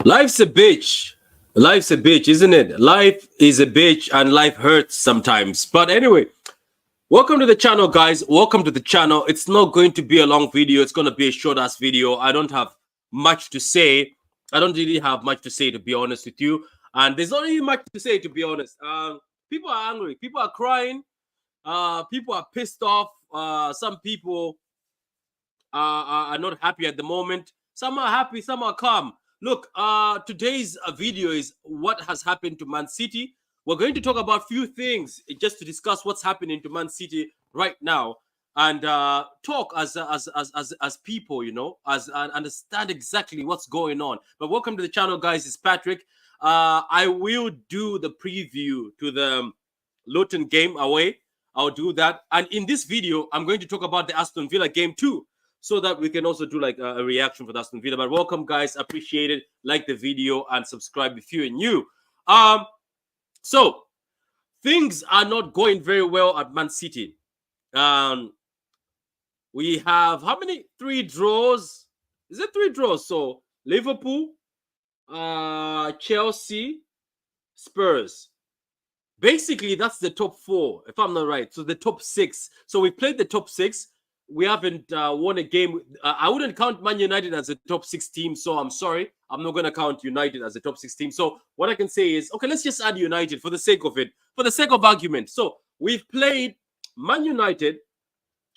Life's a bitch. Life's a bitch, isn't it? Life is a bitch and life hurts sometimes. But anyway, welcome to the channel, guys. Welcome to the channel. It's not going to be a long video. It's going to be a short ass video. I don't have much to say. I don't really have much to say, to be honest with you. And there's not really much to say, to be honest. People are angry. People are crying. People are pissed off. Some people are not happy at the moment. Some are happy. Some are calm. Look, today's video is what has happened to Man City. We're going to talk about a few things just to discuss what's happening to Man City right now and talk as people, you know, as understand exactly what's going on. But welcome to the channel, guys. It's Patrick. I will do the preview to the Luton game away. I'll do that. And in this video, I'm going to talk about the Aston Villa game too, so that we can also do like a reaction for the Aston Villa. But welcome, guys. Appreciate it. Like the video and subscribe if you're new. So things are not going very well at Man City. We have how many? 3 draws. Is it 3 draws? So Liverpool, Chelsea, Spurs. Basically, that's the top 4, if I'm not right. So the top 6. So we played the top 6. We haven't won a game. I wouldn't count Man United as a top 6 team. So I'm sorry. I'm not going to count United as a top 6 team. So what I can say is, okay, let's just add United for the sake of it, for the sake of argument. So we've played Man United,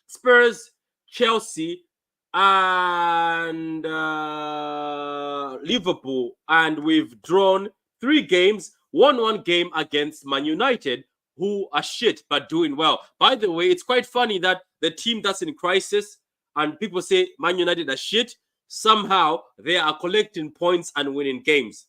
Spurs, Chelsea, and Liverpool. And we've drawn 3 games. Won 1 game against Man United, who are shit but doing well. By the way, it's quite funny that the team that's in crisis and people say Man United are shit, somehow they are collecting points and winning games.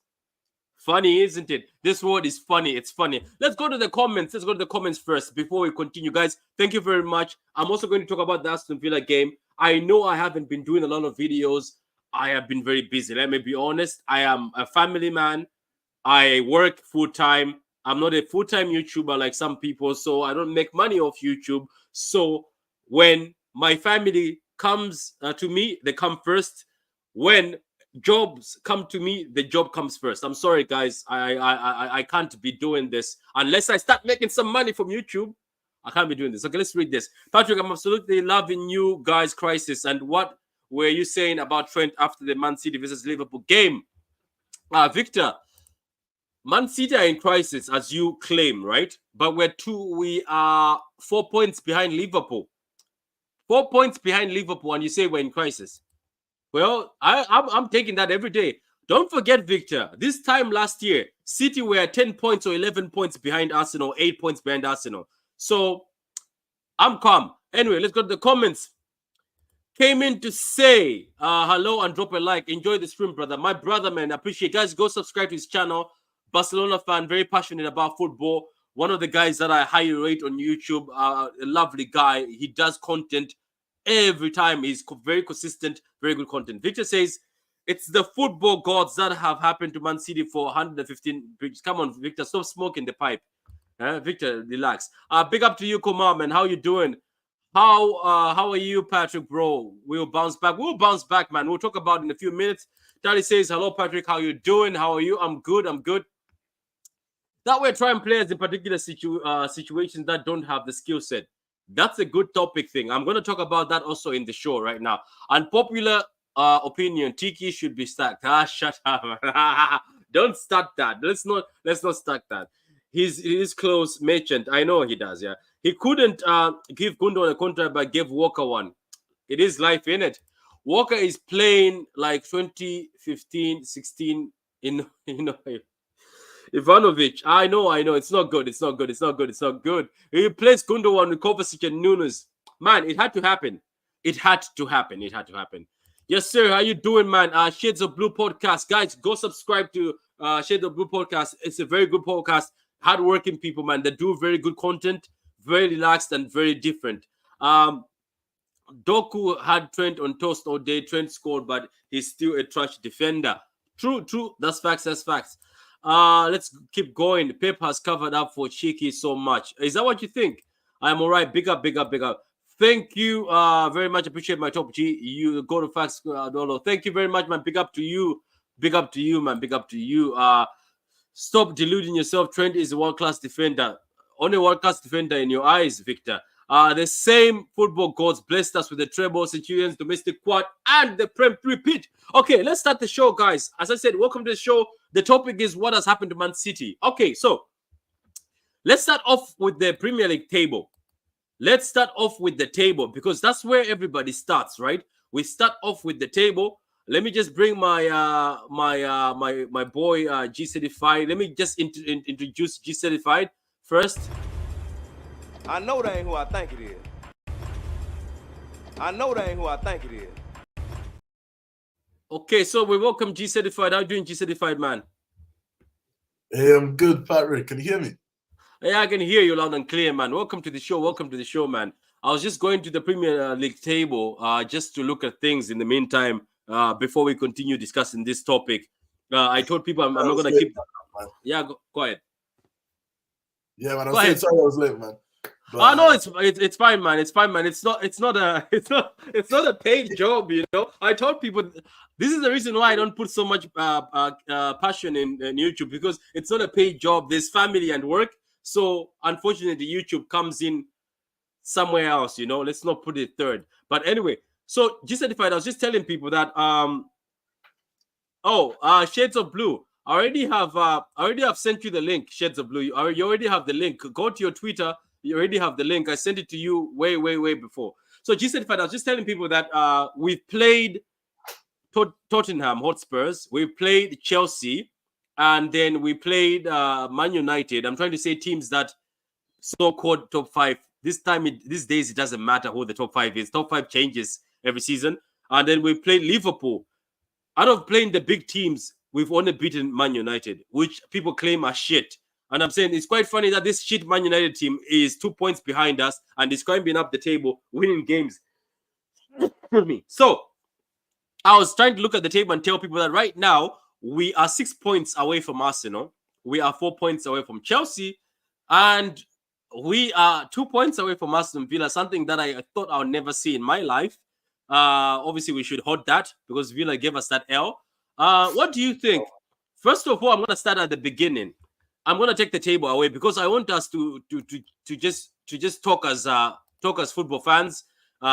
Funny, isn't it? This word is funny. It's funny. Let's go to the comments. Let's go to the comments first before we continue, guys. Thank you very much. I'm also going to talk about the Aston Villa game. I know I haven't been doing a lot of videos. I have been very busy. Let me be honest. I am a family man. I work full-time. I'm not a full-time YouTuber like some people, so I don't make money off YouTube. So when my family comes to me, they come first. When jobs come to me, the job comes first. I'm sorry, guys. I can't be doing this unless I start making some money from YouTube. I can't be doing this. Okay, let's read this. Patrick, I'm absolutely loving you guys' crisis. And what were you saying about Trent after the Man City versus Liverpool game? Victor, Man City are in crisis, as you claim, right? But we are 4 points behind Liverpool. 4 points behind Liverpool, and you say we're in crisis. Well, I'm taking that every day. Don't forget, Victor, this time last year, City were 10 points or 11 points behind Arsenal, 8 points behind Arsenal. So I'm calm. Anyway, let's go to the comments. Came in to say hello and drop a like. Enjoy the stream, brother. My brother, man, appreciate it. Guys, go subscribe to his channel. Barcelona fan, very passionate about football. One of the guys that I highly rate on YouTube. A lovely guy. He does content every time. He's very consistent, very good content. Victor says, it's the football gods that have happened to Man City for 115 bridges. Come on, Victor, stop smoking the pipe. Victor, relax. Big up to you, Kumar, man. How you doing? How are you, Patrick, bro? We'll bounce back. We'll bounce back, man. We'll talk about it in a few minutes. Daddy says, hello, Patrick. How you doing? How are you? I'm good. I'm good. That way, try and players in particular situations that don't have the skill set. That's a good topic thing. I'm going to talk about that also in the show right now. Unpopular opinion: Tiki should be stacked. Shut up! Don't start that. Let's not start that. He's close merchant. I know he does. Yeah, he couldn't give Gundogan a contract, but gave Walker one. It is life, in it. Walker is playing like 2015, 16 in Ivanovic. I know. It's not good. It's not good. He plays Gundogan with Kovacic and Nunes. Man, it had to happen. It had to happen. Yes, sir. How you doing, man? Shades of Blue podcast. Guys, go subscribe to Shades of Blue podcast. It's a very good podcast. Hardworking people, man. They do very good content. Very relaxed and very different. Doku had Trent on toast all day. Trent scored, but he's still a trash defender. True. That's facts. Let's keep going. Pep has covered up for Cheeky so much. Is that what you think? I'm all right. Big up. Thank you very much. Appreciate my top G. You go to facts, Dolo. Thank you very much, man. Big up to you. Big up to you, man. Big up to you. Stop deluding yourself. Trent is a world-class defender. Only world-class defender in your eyes, Victor. The same football gods blessed us with the treble, Centurions, domestic quad, and the Prem repeat. Okay, let's start the show, guys. As I said, welcome to the show. The topic is what has happened to Man City. Okay, so let's start off with the Premier League table. Let's start off with the table because that's where everybody starts, right? We start off with the table. Let me just bring my my boy G Certified. Let me just introduce G Certified first. I know that ain't who I think it is. I know that ain't who I think it is. Okay, so we welcome G Certified. How are you doing, G Certified, man? Hey, I'm good, Patrick. Can you hear me? Yeah, I can hear you loud and clear, man. Welcome to the show. Welcome to the show, man. I was just going to the Premier League table just to look at things in the meantime before we continue discussing this topic. I told people I'm not going to keep... Man. Yeah, go ahead. Yeah, man. I'm sorry I was late, man. But, no, it's fine, man. It's fine, man. It's not a paid job, you know. I told people this is the reason why I don't put so much passion in YouTube, because it's not a paid job. There's family and work. So unfortunately, YouTube comes in somewhere else, you know. Let's not put it third. But anyway, so just certified. I was just telling people that Shades of Blue. I already have sent you the link. Shades of Blue. You already have the link. Go to your Twitter. You already have the link. I sent it to you way before. So G certified. I was just telling people that we've played Tottenham Hotspurs. We've played Chelsea. And then we played Man United. I'm trying to say teams that so-called top five. These days, it doesn't matter who the top five is. Top five changes every season. And then we played Liverpool. Out of playing the big teams, we've only beaten Man United, which people claim are shit. And I'm saying it's quite funny that this shit Man United team is 2 points behind us and is climbing up the table, winning games. So I was trying to look at the table and tell people that right now, we are 6 points away from Arsenal. We are 4 points away from Chelsea. And we are 2 points away from Aston Villa, something that I thought I would never see in my life. Obviously, we should hold that because Villa gave us that L. What do you think? First of all, I'm going to start at the beginning. I'm going to take the table away because I want us to just talk as football fans.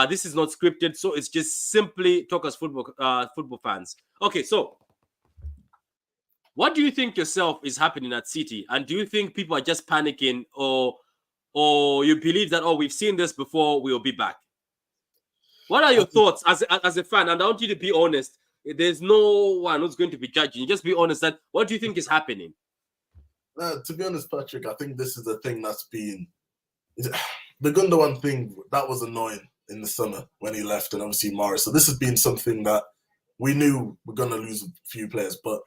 This is not scripted, so it's just simply talk as football fans. Okay, so what do you think yourself is happening at City? And do you think people are just panicking, or you believe that, we've seen this before, we'll be back? What are your thoughts as a fan? And I want you to be honest. There's no one who's going to be judging. You just be honest. That what do you think is happening? To be honest, Patrick, I think this is the thing that's been the Gundogan thing that was annoying in the summer when he left, and obviously Morris. So this has been something that we knew we're going to lose a few players, but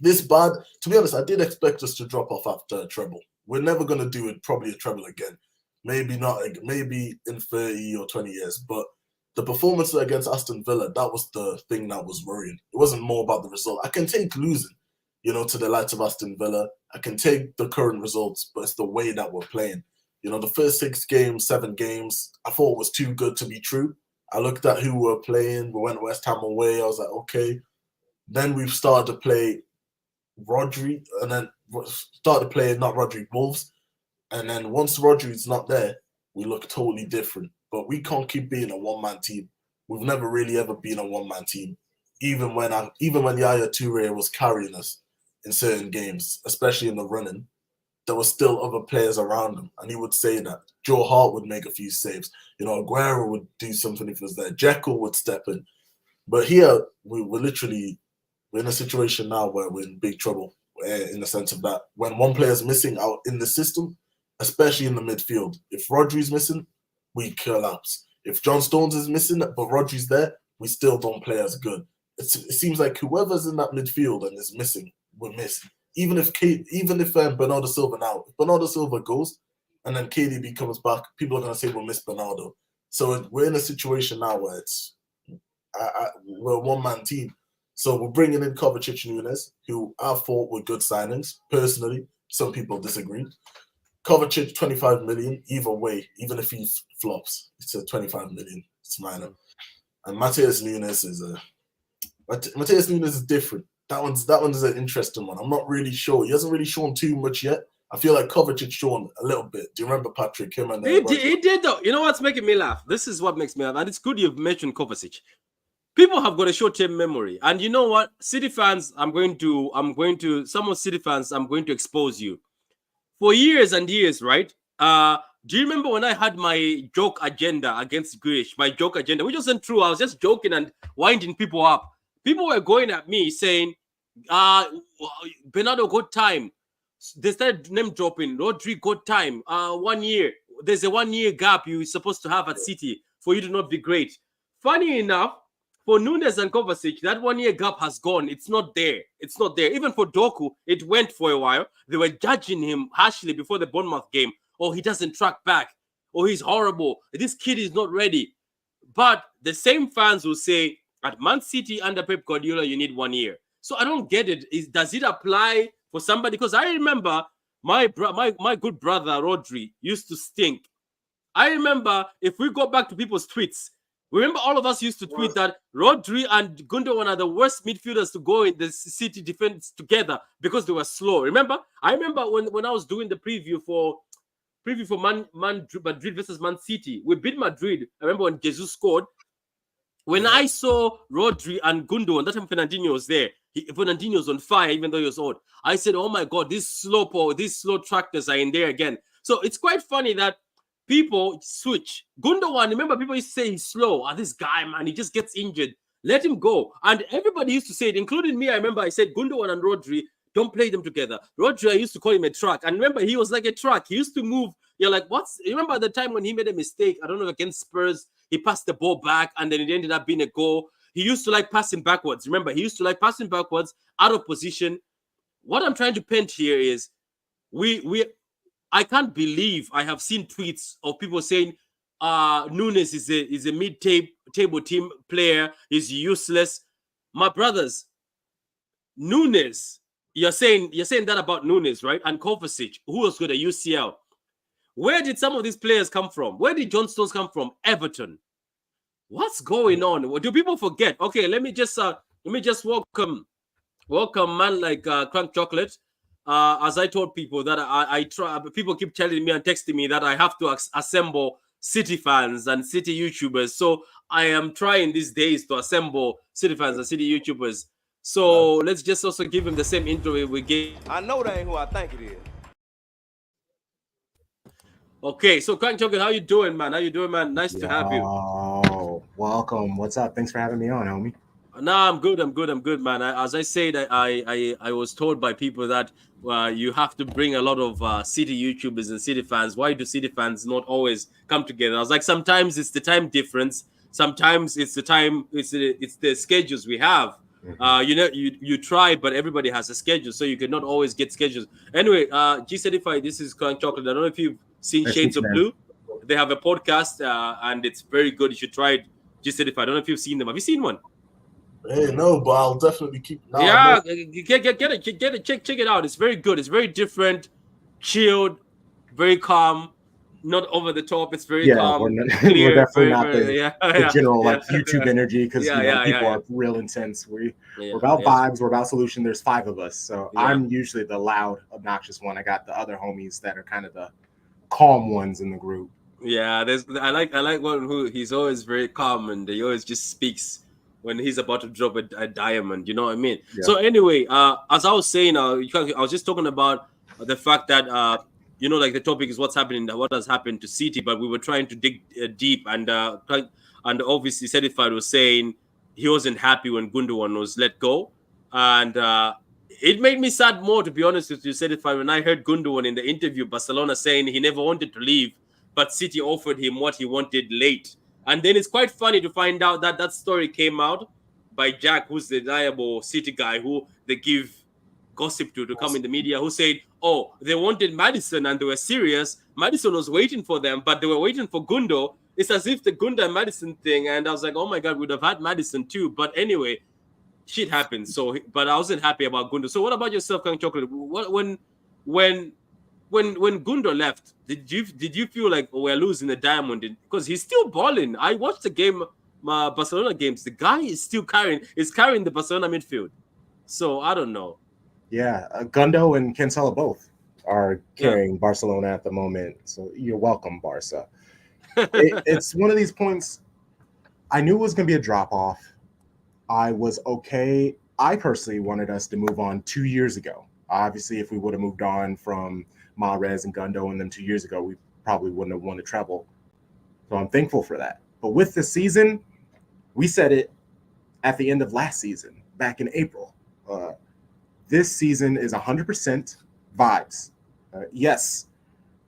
this bad. To be honest, I did expect us to drop off after a treble. We're never going to do it, probably a treble again. Maybe not, maybe in 30 or 20 years. But the performance against Aston Villa, that was the thing that was worrying. It wasn't more about the result. I can take losing, to the likes of Aston Villa. I can take the current results, but it's the way that we're playing. The first 7 games, I thought was too good to be true. I looked at who we're playing. We went West Ham away. I was like, okay. Then we've started to play Rodri, and then started playing not Rodri, Wolves. And then once Rodri's not there, we look totally different. But we can't keep being a one-man team. We've never really ever been a one-man team. Even when Yaya Toure was carrying us in certain games, especially in the running, there were still other players around him. And he would say that. Joe Hart would make a few saves. Aguero would do something if he was there. Jekyll would step in. But here, we're in a situation now where we're in big trouble in the sense of that when one player is missing out in the system, especially in the midfield, if Rodri's missing, we collapse. If John Stones is missing, but Rodri's there, we still don't play as good. It seems like whoever's in that midfield and is missing, we're missing. Even if Bernardo Silva now, if Bernardo Silva goes and then KDB comes back, people are going to say we'll miss Bernardo. So we're in a situation now where we're a one-man team. So we're bringing in Kovacic Nunes, who I thought were good signings. Personally, some people disagree. Kovacic, 25 million, either way, even if he flops, it's a 25 million. It's minor. And Matheus Nunes is different. That one's an interesting one. I'm not really sure. He hasn't really shown too much yet. I feel like Kovacic shown a little bit. Do you remember Patrick? Him and he did though. You know what's making me laugh? This is what makes me laugh, and it's good you've mentioned Kovacic. People have got a short-term memory, and you know what, City fans, I'm going to some of City fans, I'm going to expose you. For years and years, right? Do you remember when I had my joke agenda against Grealish? My joke agenda, which wasn't true. I was just joking and winding people up. People were going at me saying, Bernardo got time. They started name dropping. Rodri got time. 1 year. There's a 1 year gap you're supposed to have at City for you to not be great. Funny enough, for Nunes and Kovacic, that 1 year gap has gone. It's not there. It's not there. Even for Doku, it went for a while. They were judging him harshly before the Bournemouth game. Oh, he doesn't track back. Oh, he's horrible. This kid is not ready. But the same fans will say, at Man City under Pep Guardiola, you need 1 year. So I don't get it. Does it apply for somebody? Because I remember my good brother, Rodri, used to stink. I remember, if we go back to people's tweets, remember all of us used to tweet that Rodri and Gundogan are the worst midfielders to go in the City defense together because they were slow. Remember? I remember when I was doing the preview for Madrid versus Man City. We beat Madrid. I remember when Jesus scored. When I saw Rodri and Gundogan, that time Fernandinho was there. Fernandinho was on fire, even though he was old. I said, oh my God, these slow tractors are in there again. So it's quite funny that people switch. Gundogan, remember, people used to say he's slow. This guy, man, he just gets injured. Let him go. And everybody used to say it, including me. I remember I said Gundogan and Rodri, don't play them together. Rodri, I used to call him a truck. And remember, he was like a truck. He used to move. You're like, what's... You remember the time when he made a mistake? I don't know, against Spurs. He passed the ball back, and then it ended up being a goal. He used to like passing backwards. Remember, he used to like passing backwards, out of position. What I'm trying to paint here is I can't believe I have seen tweets of people saying Nunes is a mid-table team player. He's useless. My brothers, Nunes, you're saying that about Nunes, right? And Kovacic, who was good at UCL. Where did some of these players come from? Where did John Stones come from? Everton. What's going on? Do people forget? Okay, let me just welcome man like Crank Chocolate. As I told people that I try. People keep telling me and texting me that I have to assemble City fans and City YouTubers. So I am trying these days to assemble City fans and City YouTubers. So let's just also give him the same intro we gave. I know that ain't who I think it is. Okay, so Crank Chocolate, how you doing, man? Nice to have you. Oh, welcome. What's up? Thanks for having me on, homie. No, I'm good, man. As I said, I was told by people that you have to bring a lot of City YouTubers and City fans. Why do City fans not always come together? I was like, sometimes it's the time difference. Sometimes it's the time. It's the schedules we have. You try, but everybody has a schedule, so you cannot always get schedules. Anyway, G Certified. This is Crank Chocolate. I don't know if you've seen Shades of Blue. They have a podcast, and it's very good. You should try it. G Certified. I don't know if you've seen them. Have you seen one? Hey, no, but I'll definitely keep. Get it, check it out. It's very good. It's very different, chilled, very calm, not over the top. It's very calm. We're definitely not the general YouTube energy because people are real intense. We're about vibes. We're about solution. There's 5 of us, so I'm usually the loud, obnoxious one. I got the other homies that are kind of the calm ones in the group. Yeah, I like one who he's always very calm and he always just speaks when he's about to drop a diamond, you know what I mean? Yeah. So anyway, as I was saying, I was just talking about the fact that, like the topic is what has happened to City, but we were trying to dig deep, and obviously Certified was saying he wasn't happy when Gundogan was let go, and it made me sad more, to be honest with you, Certified, when I heard Gundogan in the interview, Barcelona saying he never wanted to leave, but City offered him what he wanted late. And then it's quite funny to find out that story came out by Jack, who's the reliable City guy who they give gossip to come in the media, who said, oh, they wanted Maddison and they were serious. Maddison was waiting for them, but they were waiting for Gundo. It's as if the Gundo and Maddison thing, and I was like, oh my God, we'd have had Maddison too. But anyway, shit happens. So, but I wasn't happy about Gundo. So what about yourself, Crank Chocolate? When Gundo left, did you feel like we're losing the diamond? Because he's still balling. I watched the game, Barcelona games. The guy is still carrying the Barcelona midfield. So I don't know. Yeah, Gundo and Cancelo both are carrying Barcelona at the moment. So you're welcome, Barca. It's one of these points. I knew it was going to be a drop off. I was okay. I personally wanted us to move on 2 years ago. Obviously, if we would have moved on from Mahrez and Gundo and them 2 years ago, we probably wouldn't have won the treble. So I'm thankful for that. But with this season, we said it at the end of last season, back in April. This season is 100% vibes. Yes,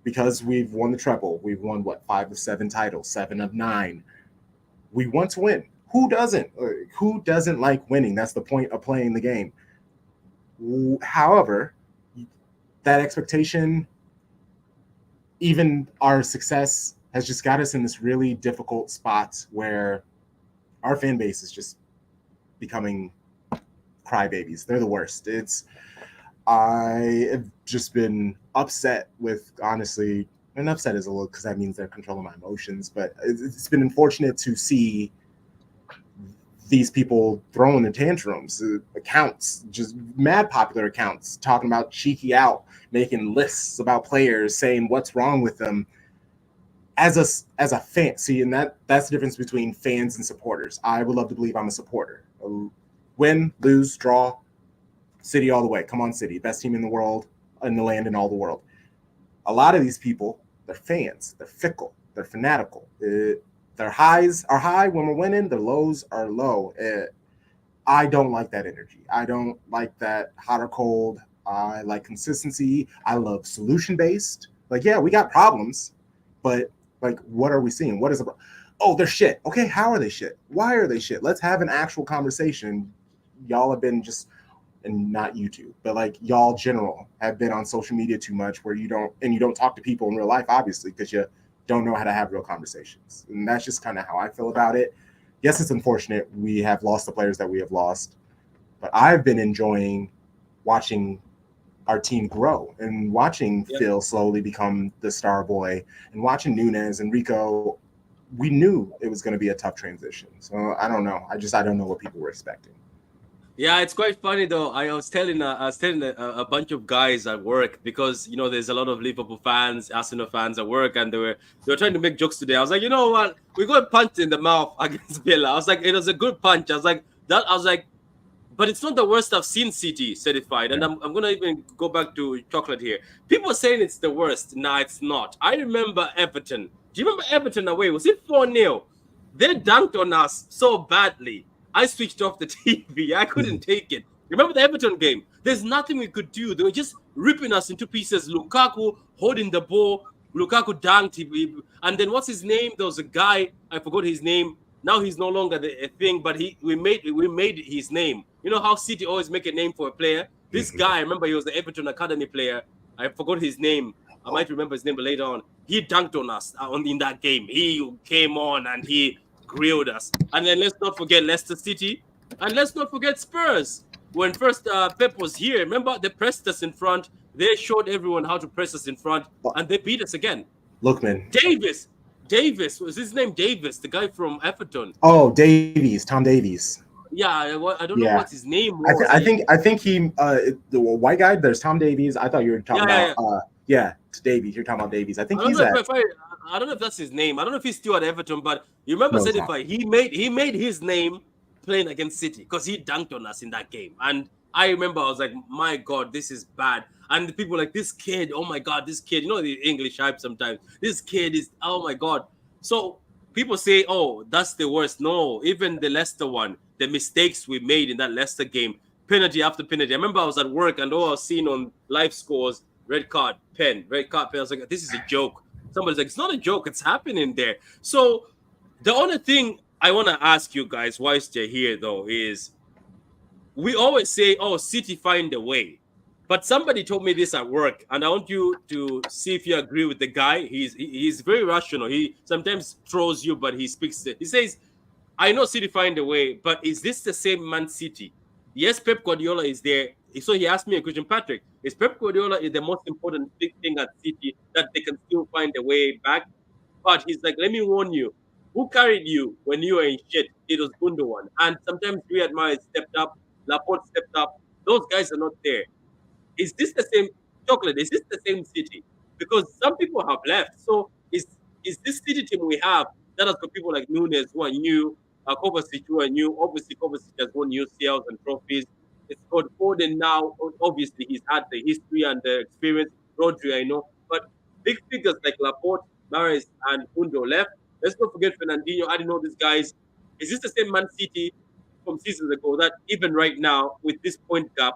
because we've won the treble. We've won, 5 of 7 titles, 7 of 9. We want to win. Who doesn't? Who doesn't like winning? That's the point of playing the game. However, that expectation, even our success, has just got us in this really difficult spot where our fan base is just becoming crybabies. They're the worst. I have just been upset with, honestly, and upset is a little because that means they're controlling my emotions, but it's been unfortunate to see these people throwing the tantrums, accounts, just mad popular accounts, talking about cheeky out, making lists about players, saying what's wrong with them. As a fan, see, and that's the difference between fans and supporters. I would love to believe I'm a supporter. Win, lose, draw, City all the way. Come on, City, best team in the world, in the land, and all the world. A lot of these people, they're fans. They're fickle. They're fanatical. Their highs are high when we're winning. Their lows are low. I don't like that energy. I don't like that hot or cold. I like consistency. I love solution-based. Like, yeah, we got problems, but like, what are we seeing? What is the Oh, they're shit. Okay, how are they shit? Why are they shit? Let's have an actual conversation. Y'all have been just, and not YouTube, but like y'all general have been on social media too much where you don't talk to people in real life, obviously, because you don't know how to have real conversations. And that's just kind of how I feel about it. Yes, it's unfortunate we have lost the players that we have lost, but I've been enjoying watching our team grow and watching Phil slowly become the star boy and watching Nunez and Rico. We knew it was going to be a tough transition. So I don't know. I don't know what people were expecting. Yeah, it's quite funny though. I was telling a bunch of guys at work because there's a lot of Liverpool fans, Arsenal fans at work, and they were trying to make jokes today. I was like, you know what? We got punched in the mouth against Villa. I was like, it was a good punch. I was like, but it's not the worst I've seen City certified. And I'm gonna even go back to chocolate here. People are saying it's the worst. Nah, it's not. I remember Everton. Do you remember Everton away? Was it 4-0? They dunked on us so badly. I switched off the TV. I couldn't take it. Remember the Everton game? There's nothing we could do. They were just ripping us into pieces. Lukaku holding the ball. Lukaku dunked. And then what's his name? There was a guy. I forgot his name. Now he's no longer a thing, but we made his name. You know how City always make a name for a player? This guy, I remember he was the Everton Academy player. I forgot his name. I might remember his name later on. He dunked on us in that game. He came on and he grilled us. And then let's not forget Leicester City. And let's not forget Spurs. When first Pep was here, remember they pressed us in front. They showed everyone how to press us in front. And they beat us again. Look, man. Davis, was his name Davis, the guy from Everton? Oh, Davies, Tom Davies. Yeah, I don't know what his name was. I think he the white guy. There's Tom Davies. I thought you were talking about Davies. You're talking about Davies. I think he's at. I don't know if that's his name. I don't know if he's still at Everton, but you remember certified. He made his name playing against City because he dunked on us in that game. And I remember I was like, my God, this is bad. And the people like, this kid, oh my God, this kid, the English hype sometimes. This kid is, oh my God. So people say, oh, that's the worst. No, even the Leicester one, the mistakes we made in that Leicester game, penalty after penalty. I remember I was at work and all I was seeing on live scores, red card, pen. I was like, this is a joke. Somebody's like, it's not a joke. It's happening there. So the only thing I want to ask you guys whilst you're here, though, is we always say, oh, City find a way. But somebody told me this at work, and I want you to see if you agree with the guy. He's very rational. He sometimes trolls you, but he speaks. He says, I know City find a way, but is this the same Man City? Yes, Pep Guardiola is there. So he asked me a question, Patrick, is Pep Guardiola the most important big thing at City that they can still find a way back? But he's like, let me warn you, who carried you when you were in shit? It was Gundogan. And sometimes Riyad Mahrez stepped up, Laporte stepped up, Those guys are not there. Is this the same chocolate? Is this the same city? Because some people have left. So is this city team we have that has got people like Nunes who are new, Kovacic who are new. Obviously, Kovacic has won UCLs and trophies. It's got Foden now. Obviously, he's had the history and the experience. Rodri, I know. But big figures like Laporte, Mahrez, and Hundo left. Let's not forget Fernandinho. I don't know these guys. Is this the same Man City from seasons ago that even right now, with this point gap,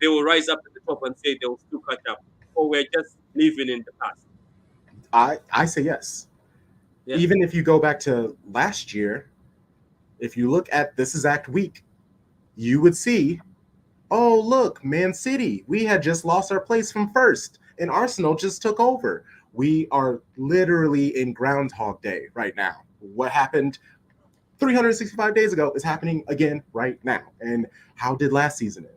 they will rise up to the top and say they will still catch up? Or we're just living in the past? I say yes. Yeah. Even if you go back to last year, if you look at this exact week, you would see, oh, look, Man City, we had just lost our place from first, and Arsenal just took over. We are literally in Groundhog Day right now. What happened 365 days ago is happening again right now. And how did last season end?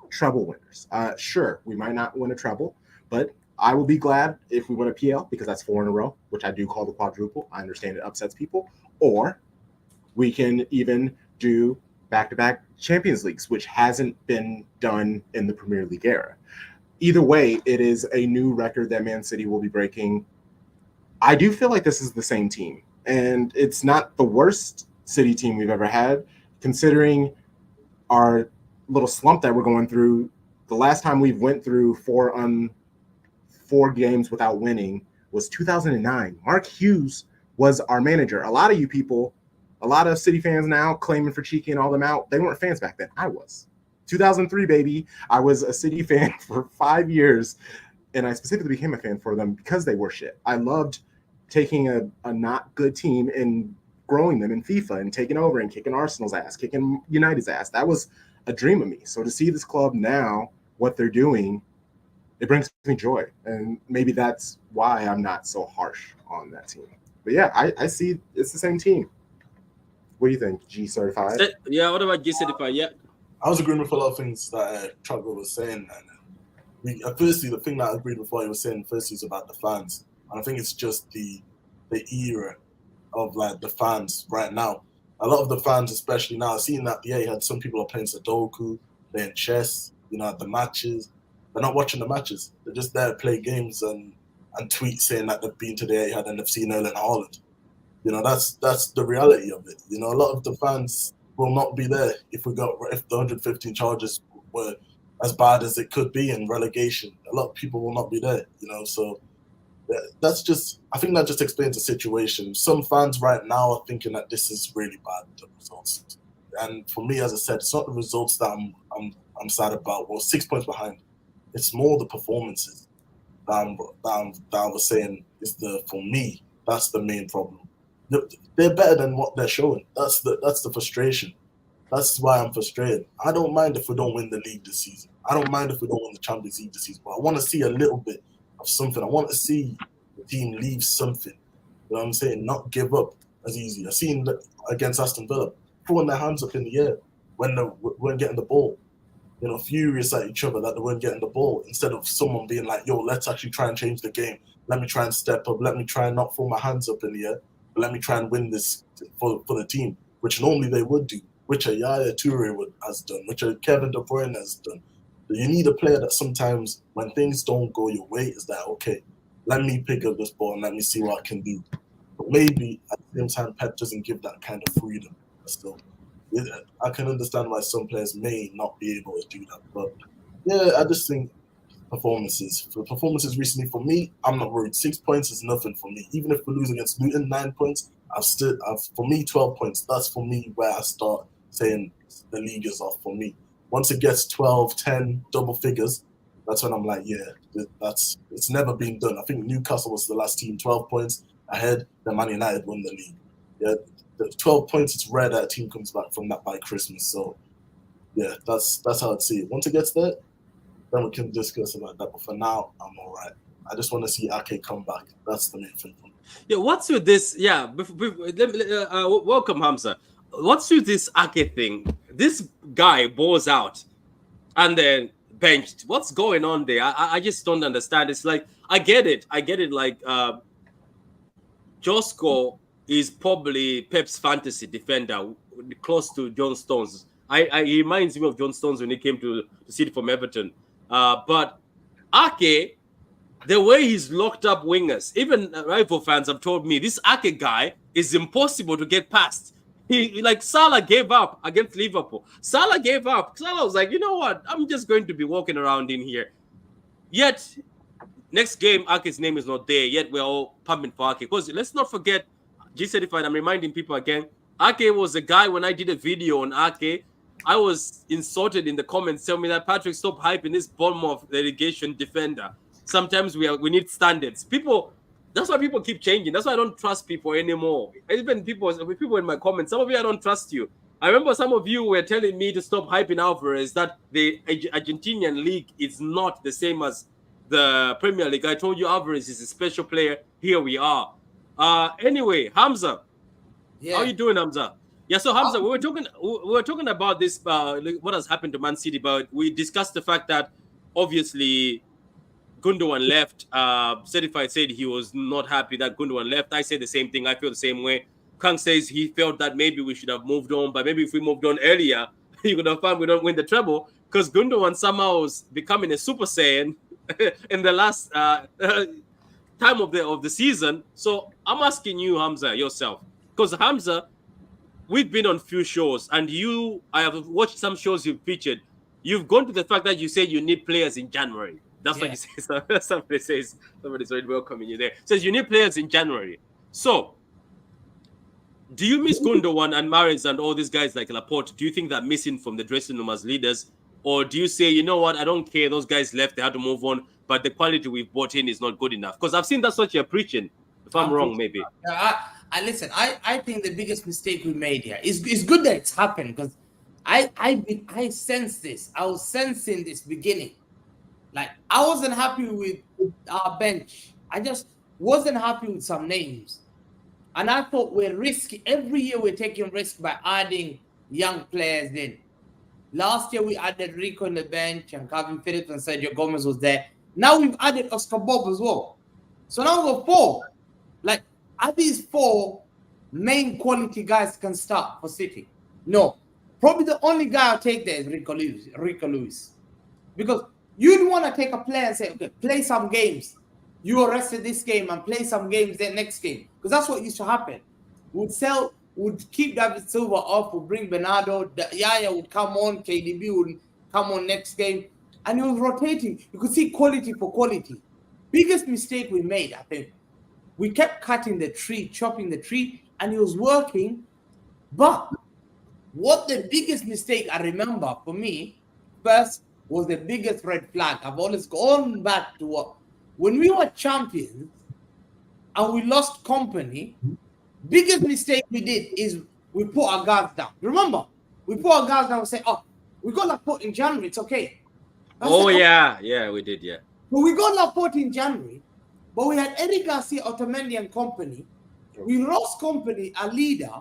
Treble winners. Sure, we might not win a treble, but I will be glad if we win a PL because that's 4 in a row, which I do call the quadruple. I understand it upsets people. Or we can even do back-to-back Champions Leagues, which hasn't been done in the Premier League era. Either way, it is a new record that Man City will be breaking. I do feel like this is the same team, and it's not the worst City team we've ever had, considering our little slump that we're going through. The last time we went through 4 games without winning was 2009. Mark Hughes was our manager. A lot of you people, a lot of City fans now claiming for Cheeky and all them out, they weren't fans back then. I was. 2003, baby. I was a City fan for 5 years, and I specifically became a fan for them because they were shit. I loved taking a not good team and growing them in FIFA and taking over and kicking Arsenal's ass, kicking United's ass. That was a dream of me. So to see this club now, what they're doing, it brings me joy. And maybe that's why I'm not so harsh on that team. But yeah, I see it's the same team. What do you think? G certified? Yeah, what about G certified? Yeah. I was agreeing with a lot of things that Truggle was saying. And firstly, the thing that I agreed with what he was saying firstly is about the fans. And I think it's just the era of like the fans right now. A lot of the fans, especially now, seeing that you had some people are playing Sudoku, playing chess, at the matches. They're not watching the matches. They're just there to play games and tweet saying that they've been to the Etihad and they've seen Erling Haaland. That's the reality of it. A lot of the fans will not be there if the 115 charges were as bad as it could be in relegation. A lot of people will not be there. So that's just. I think that just explains the situation. Some fans right now are thinking that this is really bad, the results. And for me, as I said, it's not the results that I'm sad about. Well, 6 points behind. It's more the performances that I was saying for me, that's the main problem. They're better than what they're showing. That's the frustration. That's why I'm frustrated. I don't mind if we don't win the league this season. I don't mind if we don't win the Champions League this season. But I want to see a little bit of something. I want to see the team leave something. You know what I'm saying? Not give up as easy. I've seen against Aston Villa throwing their hands up in the air when they weren't getting the ball. Furious at each other that they weren't getting the ball, instead of someone being like, yo, let's actually try and change the game. Let me try and step up. Let me try and not throw my hands up in the air. But let me try and win this for the team, which normally they would do, which a Yaya Toure has done, which a Kevin De Bruyne has done. But you need a player that sometimes, when things don't go your way, is that, okay, let me pick up this ball and let me see what I can do. But maybe at the same time, Pep doesn't give that kind of freedom. Still, I can understand why some players may not be able to do that. But yeah, I just think performances recently, for me, I'm not worried. 6 points is nothing for me. Even if we lose against Luton, 9 points, for me, 12 points. That's for me where I start saying the league is off for me. Once it gets 12, 10, double figures, that's when I'm like, yeah, it's never been done. I think Newcastle was the last team, 12 points ahead, then Man United won the league. Yeah, the 12 points, it's rare that a team comes back from that by Christmas. So yeah, that's how I'd see it. Once it gets there, then we can discuss about that. But for now, I'm all right. I just want to see Ake come back. That's the main thing for me. Yeah, what's with this? Yeah, welcome, Hamza. What's with this Ake thing? This guy balls out and then benched. What's going on there? I just don't understand. It's like, I get it. Like, Josko is probably Pep's fantasy defender, close to John Stones He reminds me of John Stones when he came to City from Everton. But Ake, the way he's locked up wingers, even rival fans have told me this Ake guy is impossible to get past. He like Salah gave up against Liverpool. Salah gave up. Salah was like, you know what? I'm just going to be walking around in here. Yet, next game, Ake's name is not there. Yet we're all pumping for Ake. Because let's not forget, G certified, I'm reminding people again, Ake was a guy when I did a video on Ake. I was insulted in the comments telling me that Patrick, stop hyping this Bournemouth relegation defender. Sometimes we need standards. People, that's why people keep changing. That's why I don't trust people anymore. Even people in my comments, some of you I don't trust you. I remember some of you were telling me to stop hyping Alvarez, that the Argentinian league is not the same as the Premier League. I told you Alvarez is a special player. Here we are. Anyway, Hamza, how are you doing, Hamza? Yeah, so Hamza, we were talking about this, what has happened to Man City, but we discussed the fact that obviously Gundogan left. Certified said he was not happy that Gundogan left. I say the same thing. I feel the same way. Kang says he felt that maybe we should have moved on, but maybe if we moved on earlier, you could have found we don't win the treble, because Gundogan somehow was becoming a Super Saiyan in the last time of the season. So I'm asking you, Hamza, yourself, because Hamza, we've been on few shows, and I have watched some shows you've featured. You've gone to the fact that you say you need players in January. That's what you say. Somebody's already welcoming you there. Says you need players in January. So, do you miss Gundogan and Mahrez and all these guys like Laporte? Do you think they're missing from the dressing room as leaders? Or do you say, you know what, I don't care, those guys left, they had to move on, but the quality we've bought in is not good enough? Because I've seen that's what you're preaching. If I'm wrong, maybe. I listen, I think the biggest mistake we made here is good that it's happened, because I sense this. I was sensing this beginning. Like, I wasn't happy with our bench. I just wasn't happy with some names. And I thought we're risky. Every year we're taking risk by adding young players in. Last year we added Rico on the bench and Kalvin Phillips and Sergio Gomez was there. Now we've added Oscar Bob as well. So now we've got 4. Like, are these 4 main quality guys can start for City? No. Probably the only guy I'll take there is Rico Lewis. Because you'd want to take a player and say, okay, play some games. You arrested this game and play some games the next game. Because that's what used to happen. Would keep David Silva off, would bring Bernardo, Yaya would come on, KDB would come on next game. And he was rotating. You could see quality for quality. Biggest mistake we made, I think. We kept cutting the tree, chopping the tree, and it was working. But what the biggest mistake I remember for me, first, was the biggest red flag. I've always gone back to when we were champions and we lost company, biggest mistake we did is we put our guards down. Remember? We put our guards down and say, oh, we got Laporte in January, it's okay. Yeah, we did, yeah. But we got Laporte in January, but we had Eric Garcia, Otamendi and company. We lost company, a leader,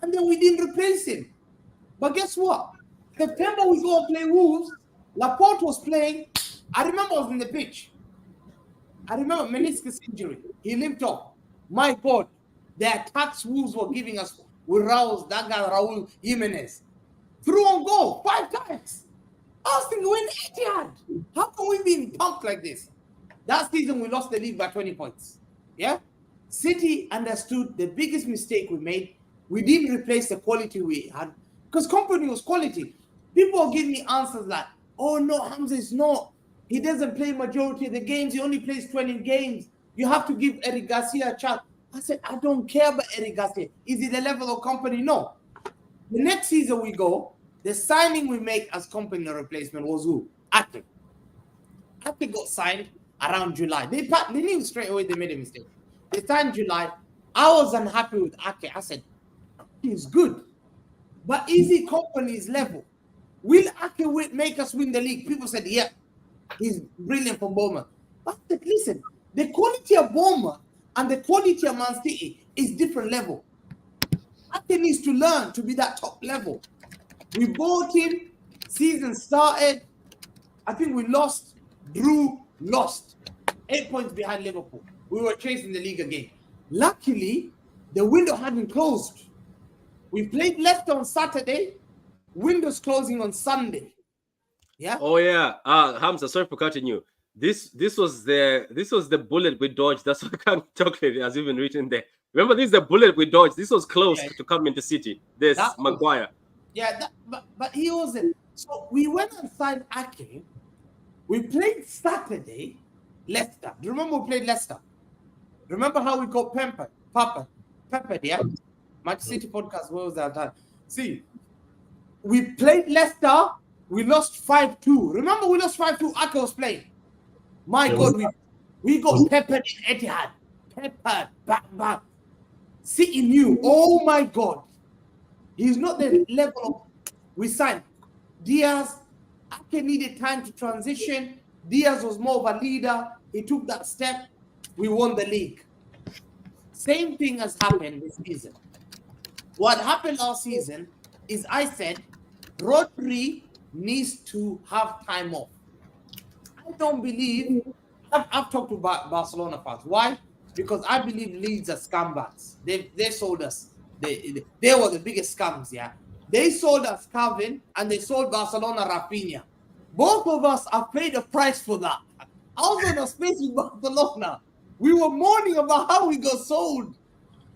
and then we didn't replace him. But guess what? September we go and play Wolves. Laporte was playing. I remember I was in the pitch. I remember meniscus injury. He limped off. My God, the attacks Wolves were giving us with Raul Jimenez. Threw on goal 5 times. I was thinking, we're an idiot. How can we be pumped like this? That season, we lost the league by 20 points. Yeah? City understood the biggest mistake we made. We didn't replace the quality we had. Because company was quality. People give me answers like, oh no, Hamza is not. He doesn't play majority of the games. He only plays 20 games. You have to give Eric Garcia a chance. I said, I don't care about Eric Garcia. Is he the level of company? No. The next season we go, the signing we make as company replacement was who? Ake. Ake got signed around July. They knew straight away they made a mistake. They signed July. I was unhappy with Ake. I said, he's good. But is he company's level? Will Ake make us win the league? People said, yeah, he's brilliant for Bournemouth. But listen, the quality of Bournemouth and the quality of Man City is different level. Ake needs to learn to be that top level. We bought him, season started. I think we lost, drew, lost. 8 points behind Liverpool. We were chasing the league again. Luckily, the window hadn't closed. We played Leicester on Saturday. windows closing on Sunday. Yeah. Oh yeah. Hamza, sorry for cutting you. This was the bullet we dodged. That's what Chocolate has even written there. Remember, this is the bullet we dodged. This was close to come into City. This Maguire. But he wasn't. So we went and signed Ake. We played Saturday, Leicester. Do you remember we played Leicester? Remember how we got peppered, yeah? Match City podcast, what was that time? See, we played Leicester, we lost 5-2. Remember we lost 5-2, Ake was playing. My God, we got peppered in Etihad. Peppered, bang. City knew, oh my God. He's not the level of, we signed Diaz. Ake needed time to transition. Diaz was more of a leader. He took that step. We won the league. Same thing has happened this season. What happened last season is I said Rodri needs to have time off. I don't believe, I've talked about Barcelona fans. Why? Because I believe Leeds are scumbags. They sold us. They were the biggest scums, yeah. They sold us Kalvin and they sold Barcelona Rafinha. Both of us have paid a price for that. I was on a space with Barcelona. We were mourning about how we got sold.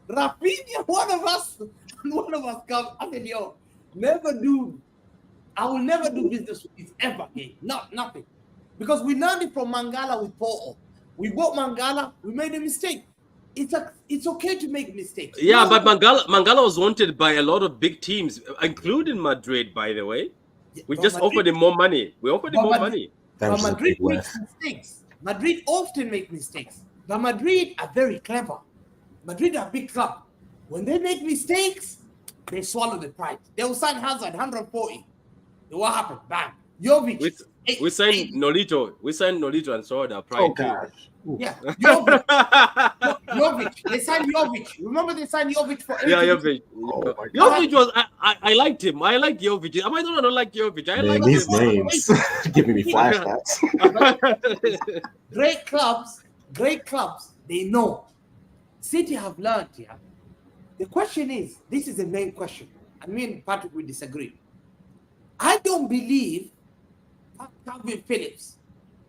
Rafinha, one of us come. I said, yo, I will never do business with this ever again. Nothing. Because we learned it from Mangala with Porto. We bought Mangala, we made a mistake. It's okay to make mistakes. Yeah, but Mangala was wanted by a lot of big teams, including Madrid, by the way. We just offered him more money. We offered him more money. But Madrid makes mistakes. Madrid often make mistakes. But Madrid are very clever. Madrid are a big club. When they make mistakes, they swallow the pride. They will sign Hazard 140. What happened? Bang. Jovic. We signed Nolito. We signed Nolito and swallowed our pride. Oh gosh. Yeah. Jovic. They signed Jovic. Remember they signed Jovic for 80. Yeah, Jovic. Oh Jovic was I liked him. I like Jovic. Am I the one who don't like Jovic? I like these names giving me flashbacks. Great clubs, they know. City have learned here. The question is, this is the main question. And me and Patrick will disagree. I don't believe Kalvin Phillips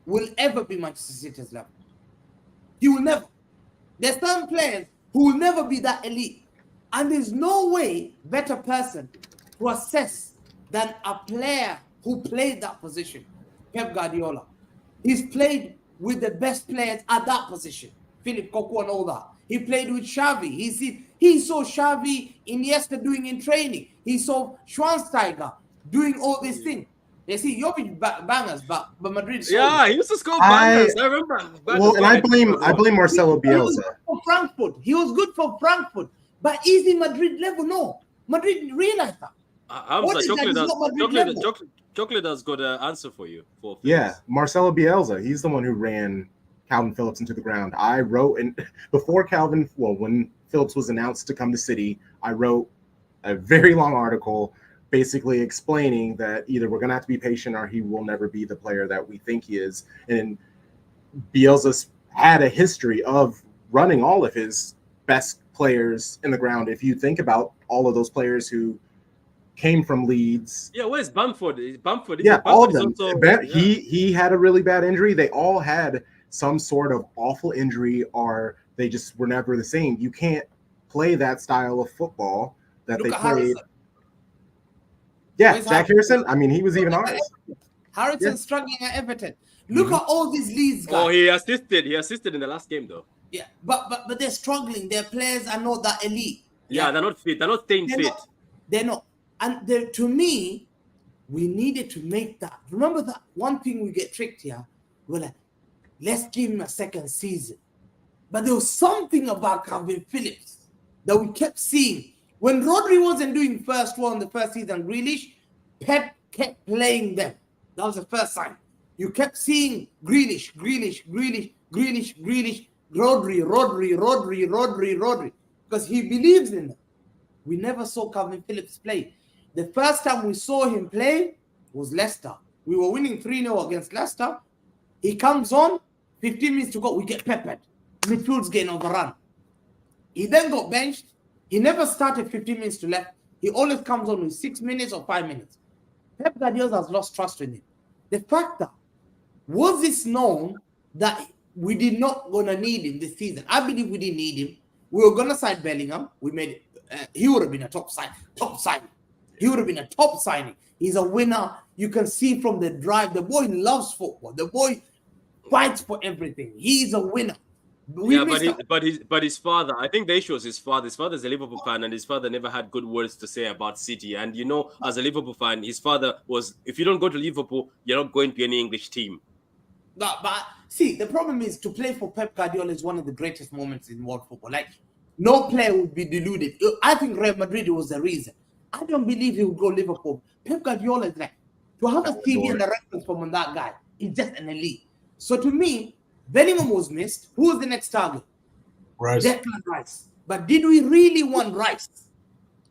will ever be Manchester City's level. He will never. There's some players who will never be that elite. And there's no way better person to assess than a player who played that position. Pep Guardiola. He's played with the best players at that position. Philip Cocu and all that. He played with Xavi. He saw Xavi Iniesta doing in training. He saw Schweinsteiger doing all these things. They see Jovic bangers, but Madrid. Yeah, he used to score bangers. I remember. And I blame Marcelo Bielsa. For Frankfurt, he was good for Frankfurt, but is he Madrid level? No, Madrid realized that. Chocolate has got an answer for you. Yeah, Marcelo Bielsa. He's the one who ran Kalvin Phillips into the ground. I wrote, and before when Phillips was announced to come to City, I wrote a very long article basically explaining that either we're going to have to be patient or he will never be the player that we think he is. And Bielsa had a history of running all of his best players in the ground. If you think about all of those players who came from Leeds. Yeah, where's Bamford? Bamford. All of them. He had a really bad injury. They all had some sort of awful injury or they just were never the same. You can't play that style of football that they played. Yeah, Jack Harrison. I mean, he was even honest. Harrison struggling at Everton. Look at all these Leeds guys. Oh, he assisted in the last game though. Yeah, but they're struggling. Their players are not that elite. Yeah, they're not fit. They're not staying fit. They're not. And to me, we needed to make that. Remember that one thing we get tricked here. We're like, let's give him a second season. But there was something about Kalvin Phillips that we kept seeing. When Rodri wasn't doing first one the first season, Grealish, Pep kept playing them. That was the first sign. You kept seeing Grealish, Rodri, because he believes in them. We never saw Kalvin Phillips play. The first time we saw him play was Leicester. We were winning 3-0 against Leicester. He comes on, 15 minutes to go, we get peppered. Midfield's getting overrun. He then got benched. He never started 15 minutes to left. He always comes on with 6 minutes or 5 minutes. Pep Guardiola has lost trust in him. The fact that was this known that we did not gonna need him this season? I believe we didn't need him. We were gonna sign Bellingham. We made it. He would have been a top signing. He would have been a top signing. He's a winner. You can see from the drive. The boy loves football. The boy fights for everything. He's a winner. But his father, I think the issue was his father. His father's a Liverpool fan, and his father never had good words to say about City. And you know, as a Liverpool fan, his father was, if you don't go to Liverpool, you're not going to any English team. But see, the problem is to play for Pep Guardiola is one of the greatest moments in world football. Like, no player would be deluded. I think Real Madrid was the reason. I don't believe he would go Liverpool. Pep Guardiola is like, to have a TV and a reference from that guy is just an elite. So to me, Bellingham was missed. Who was the next target? Rice. Declan Rice. But did we really want Rice?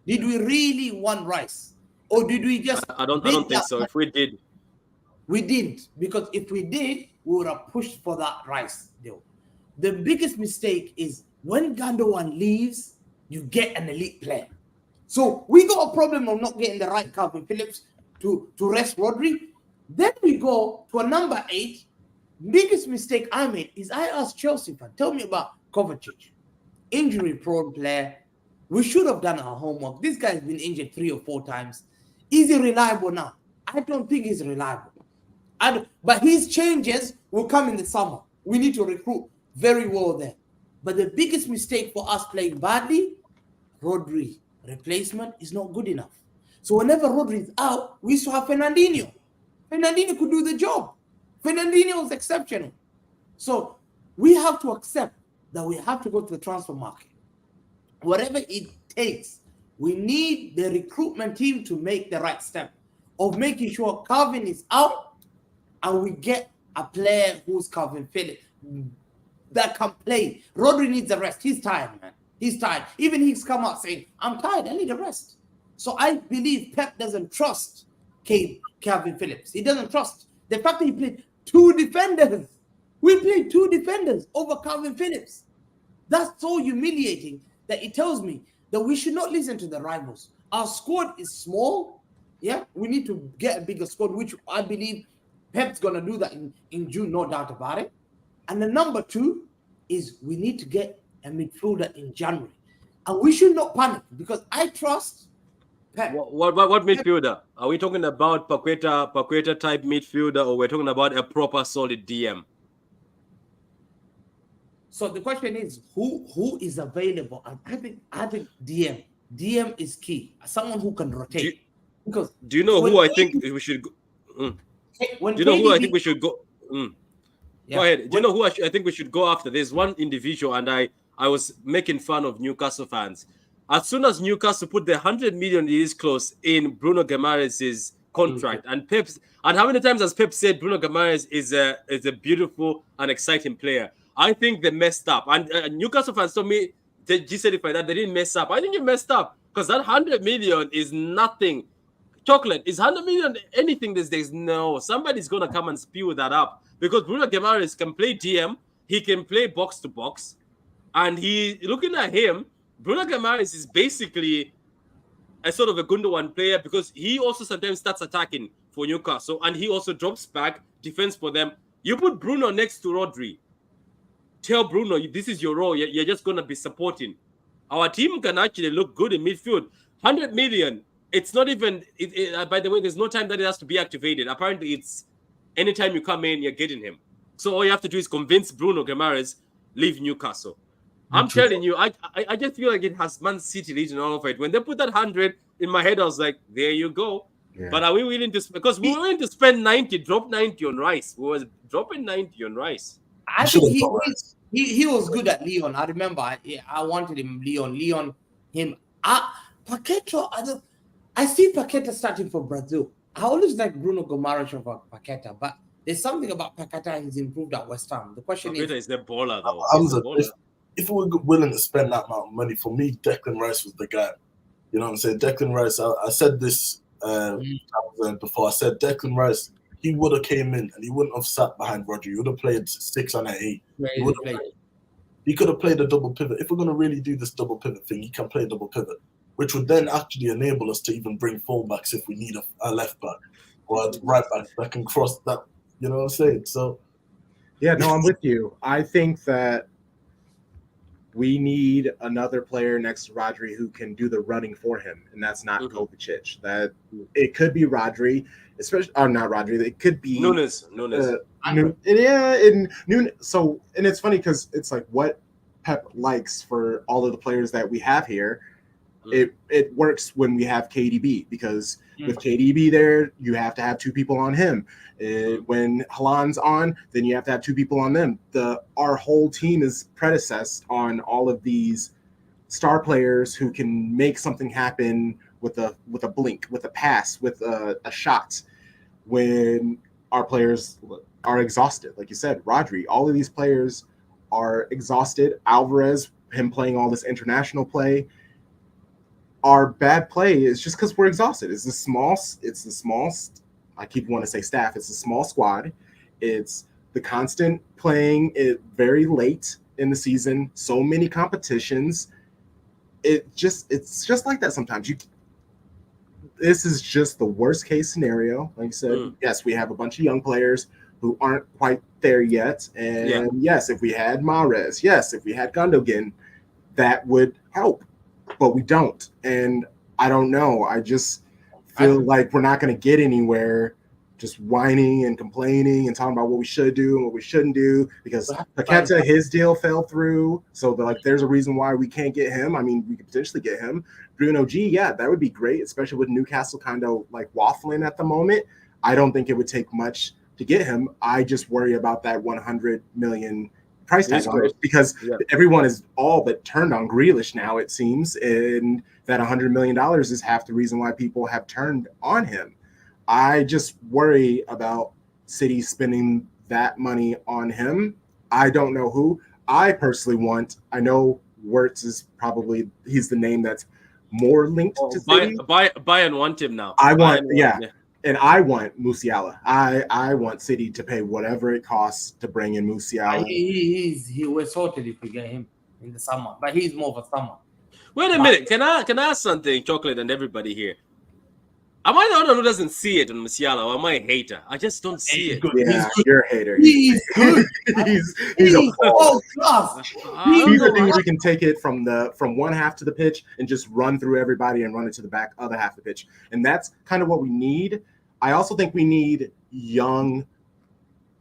Did we really want Rice? Or did we just... I don't think so. If we did. We didn't. Because if we did, we would have pushed for that Rice deal. The biggest mistake is when Gundogan leaves, you get an elite player. So we got a problem of not getting the right Kalvin Phillips to rest Rodri. Then we go to a number 8. Biggest mistake I made is I asked Chelsea fan, tell me about Kovacic. Injury-prone player. We should have done our homework. This guy's been injured 3 or 4 times. Is he reliable now? I don't think he's reliable. But his changes will come in the summer. We need to recruit very well there. But the biggest mistake for us playing badly, Rodri replacement is not good enough. So whenever Rodri is out, we used to have Fernandinho. Fernandinho could do the job. Fernandinho was exceptional. So we have to accept that we have to go to the transfer market. Whatever it takes, we need the recruitment team to make the right step of making sure Kalvin is out and we get a player who's Kalvin Phillips that can play. Rodri needs a rest. He's tired, man. He's tired. Even he's come out saying, I'm tired. I need a rest. So I believe Pep doesn't trust Kalvin Phillips. He doesn't trust the fact that he played 2 defenders. We played 2 defenders over Kalvin Phillips. That's so humiliating that it tells me that we should not listen to the rivals. Our squad is small. Yeah, we need to get a bigger squad, which I believe Pep's going to do that in June, no doubt about it. And the number 2 is we need to get a midfielder in January. And we should not panic because I trust Pep. What midfielder? Are we talking about Paqueta type midfielder, or we're talking about a proper solid DM? So the question is, who is available? And I think DM. DM is key. Someone who can rotate. Do you know who I think we should go? Do you know who I think we should go? Yeah. Go ahead. Do you know who I think we should go after? There's one individual, and I was making fun of Newcastle fans. As soon as Newcastle put the 100 million clause in Bruno Guimaraes' contract, and how many times has Pep said Bruno Guimaraes is a beautiful and exciting player? I think they messed up. And Newcastle fans told me, they certified that they didn't mess up. I think you messed up because that 100 million is nothing. Chocolate is 100 million anything these days? No, somebody's gonna come and spew that up because Bruno Guimaraes can play DM, he can play box to box, and looking at him, Bruno Guimaraes is basically a sort of a Gundogan player because he also sometimes starts attacking for Newcastle and he also drops back defense for them. You put Bruno next to Rodri. Tell Bruno, this is your role. You're just going to be supporting. Our team can actually look good in midfield. 100 million. It's not even, by the way, there's no time that it has to be activated. Apparently, it's anytime you come in, you're getting him. So all you have to do is convince Bruno Guimaraes, leave Newcastle. I'm telling you, I just feel like it has Man City leading all over it. When they put that 100 in my head, I was like, there you go. Yeah. But are we willing to, because we were willing to spend 90, drop 90 on Rice. We were dropping 90 on Rice. I think he was good at Leon. I remember I wanted him, Leon, him. Paqueta, I see Paqueta starting for Brazil. I always like Bruno Guimaraes over Paqueta, but there's something about Paqueta he's improved at West Ham. The question Paqueta is the baller, though. If we were willing to spend that amount of money, for me, Declan Rice was the guy. You know what I'm saying? Declan Rice, I said this before. I said Declan Rice, he would have came in and he wouldn't have sat behind Rodri. He would have played 6 and 8. He could have played a double pivot. If we're going to really do this double pivot thing, he can play a double pivot. which would then actually enable us to even bring fullbacks if we need a left back or a right back that can cross that. You know what I'm saying? So, yeah, no, I'm with you. I think that we need another player next to Rodri who can do the running for him, and that's not Kovacic. That it could be Rodri, especially not Rodri. It could be Nunes. And Nunes. So, and it's funny because it's like what Pep likes for all of the players that we have here. It works when we have KDB because with KDB there, you have to have two people on him. When Haaland's on, then you have to have two people on them. Our whole team is predecessed on all of these star players who can make something happen with a blink, with a pass, with a shot. When our players are exhausted, like you said, Rodri, all of these players are exhausted. Alvarez, him playing all this international play. Our bad play is just because we're exhausted. It's the small. I keep wanting to say staff. It's a small squad. It's the constant playing it very late in the season. So many competitions. It's just like that sometimes. This is just the worst case scenario. Like you said, yes, we have a bunch of young players who aren't quite there yet. And yes, if we had Mahrez, yes, if we had Gundogan, that would help. But we don't. And I don't know. I just feel like we're not going to get anywhere just whining and complaining and talking about what we should do and what we shouldn't do because Paqueta, his deal fell through. So there's a reason why we can't get him. I mean, we could potentially get him. Bruno G, yeah, that would be great, especially with Newcastle kind of like waffling at the moment. I don't think it would take much to get him. I just worry about that 100 million price tag on it because everyone is all but turned on Grealish now, it seems, and that $100 million is half the reason why people have turned on him. I just worry about City spending that money on him. I don't know who. I personally want. I know Wirtz is probably he's the name that's more linked to City. Bayern want him now. I want, and I want Musiala. I want City to pay whatever it costs to bring in Musiala. He was sorted if we get him in the summer, but he's more of a summer. Wait a minute. Can I ask something, Chocolate and everybody here? Am I the one who doesn't see it in Musiala, or am I a hater? I just don't see it. Yeah, you're a hater. He's good. he's a class. He's a dude who can take it from one half to the pitch and just run through everybody and run it to the other half of the pitch. And that's kind of what we need. I also think we need young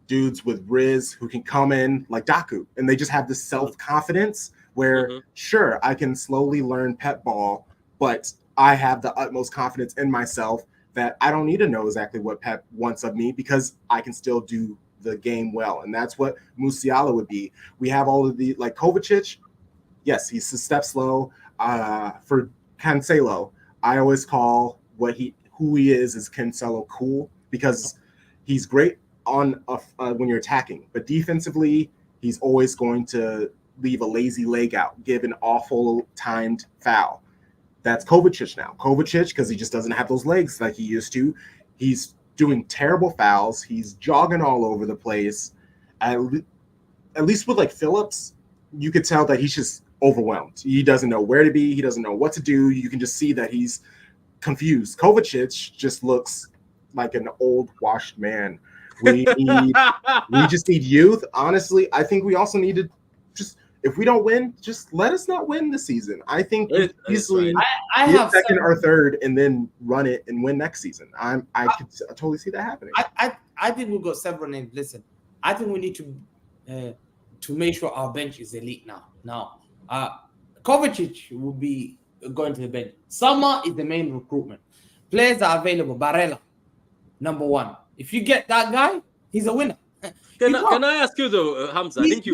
dudes with Riz who can come in like Daku, and they just have this self-confidence where, sure, I can slowly learn pep ball, but I have the utmost confidence in myself that I don't need to know exactly what Pep wants of me because I can still do the game well. And that's what Musiala would be. We have all of the, like Kovacic, yes, he's a step slow. For Cancelo, I always call who he is Cancelo cool because he's great on when you're attacking, but defensively, he's always going to leave a lazy leg out, give an awful timed foul. That's Kovacic now. Kovacic, because he just doesn't have those legs like he used to. He's doing terrible fouls. He's jogging all over the place. At least with like Phillips, you could tell that he's just overwhelmed. He doesn't know where to be. He doesn't know what to do. You can just see that he's confused. Kovacic just looks like an old washed man. We just need youth. Honestly, I think we also need to just, if we don't win, just let us not win this season. I think easily I have second or third and then run it and win next season. I could totally see that happening. I think we've got several names. Listen, I think we need to make sure our bench is elite now. Now, Kovacic will be going to the bench. Summer is the main recruitment. Players are available. Barella, number one. If you get that guy, he's a winner. Can I ask you though, Hamza? I think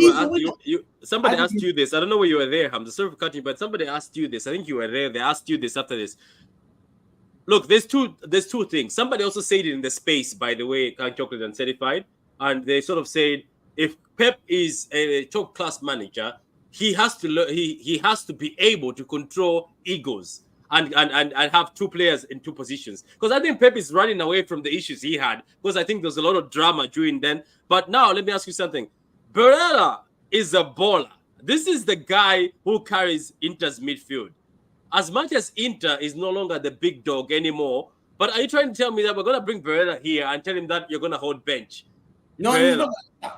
somebody asked you this. I don't know where you were there, Hamza. Sorry for cutting, but somebody asked you this. I think you were there. They asked you this after this. Look, there's two things. Somebody also said it in the space, by the way, Chocolate and Certified, and they sort of said if Pep is a top class manager, he has to learn. He has to be able to control egos. And have two players in two positions. Because I think Pep is running away from the issues he had. Because I think there's a lot of drama during then. But now, let me ask you something. Barella is a baller. This is the guy who carries Inter's midfield. as much as Inter is no longer the big dog anymore, but are you trying to tell me that we're going to bring Barella here and tell him that you're going to hold bench? No, Barella.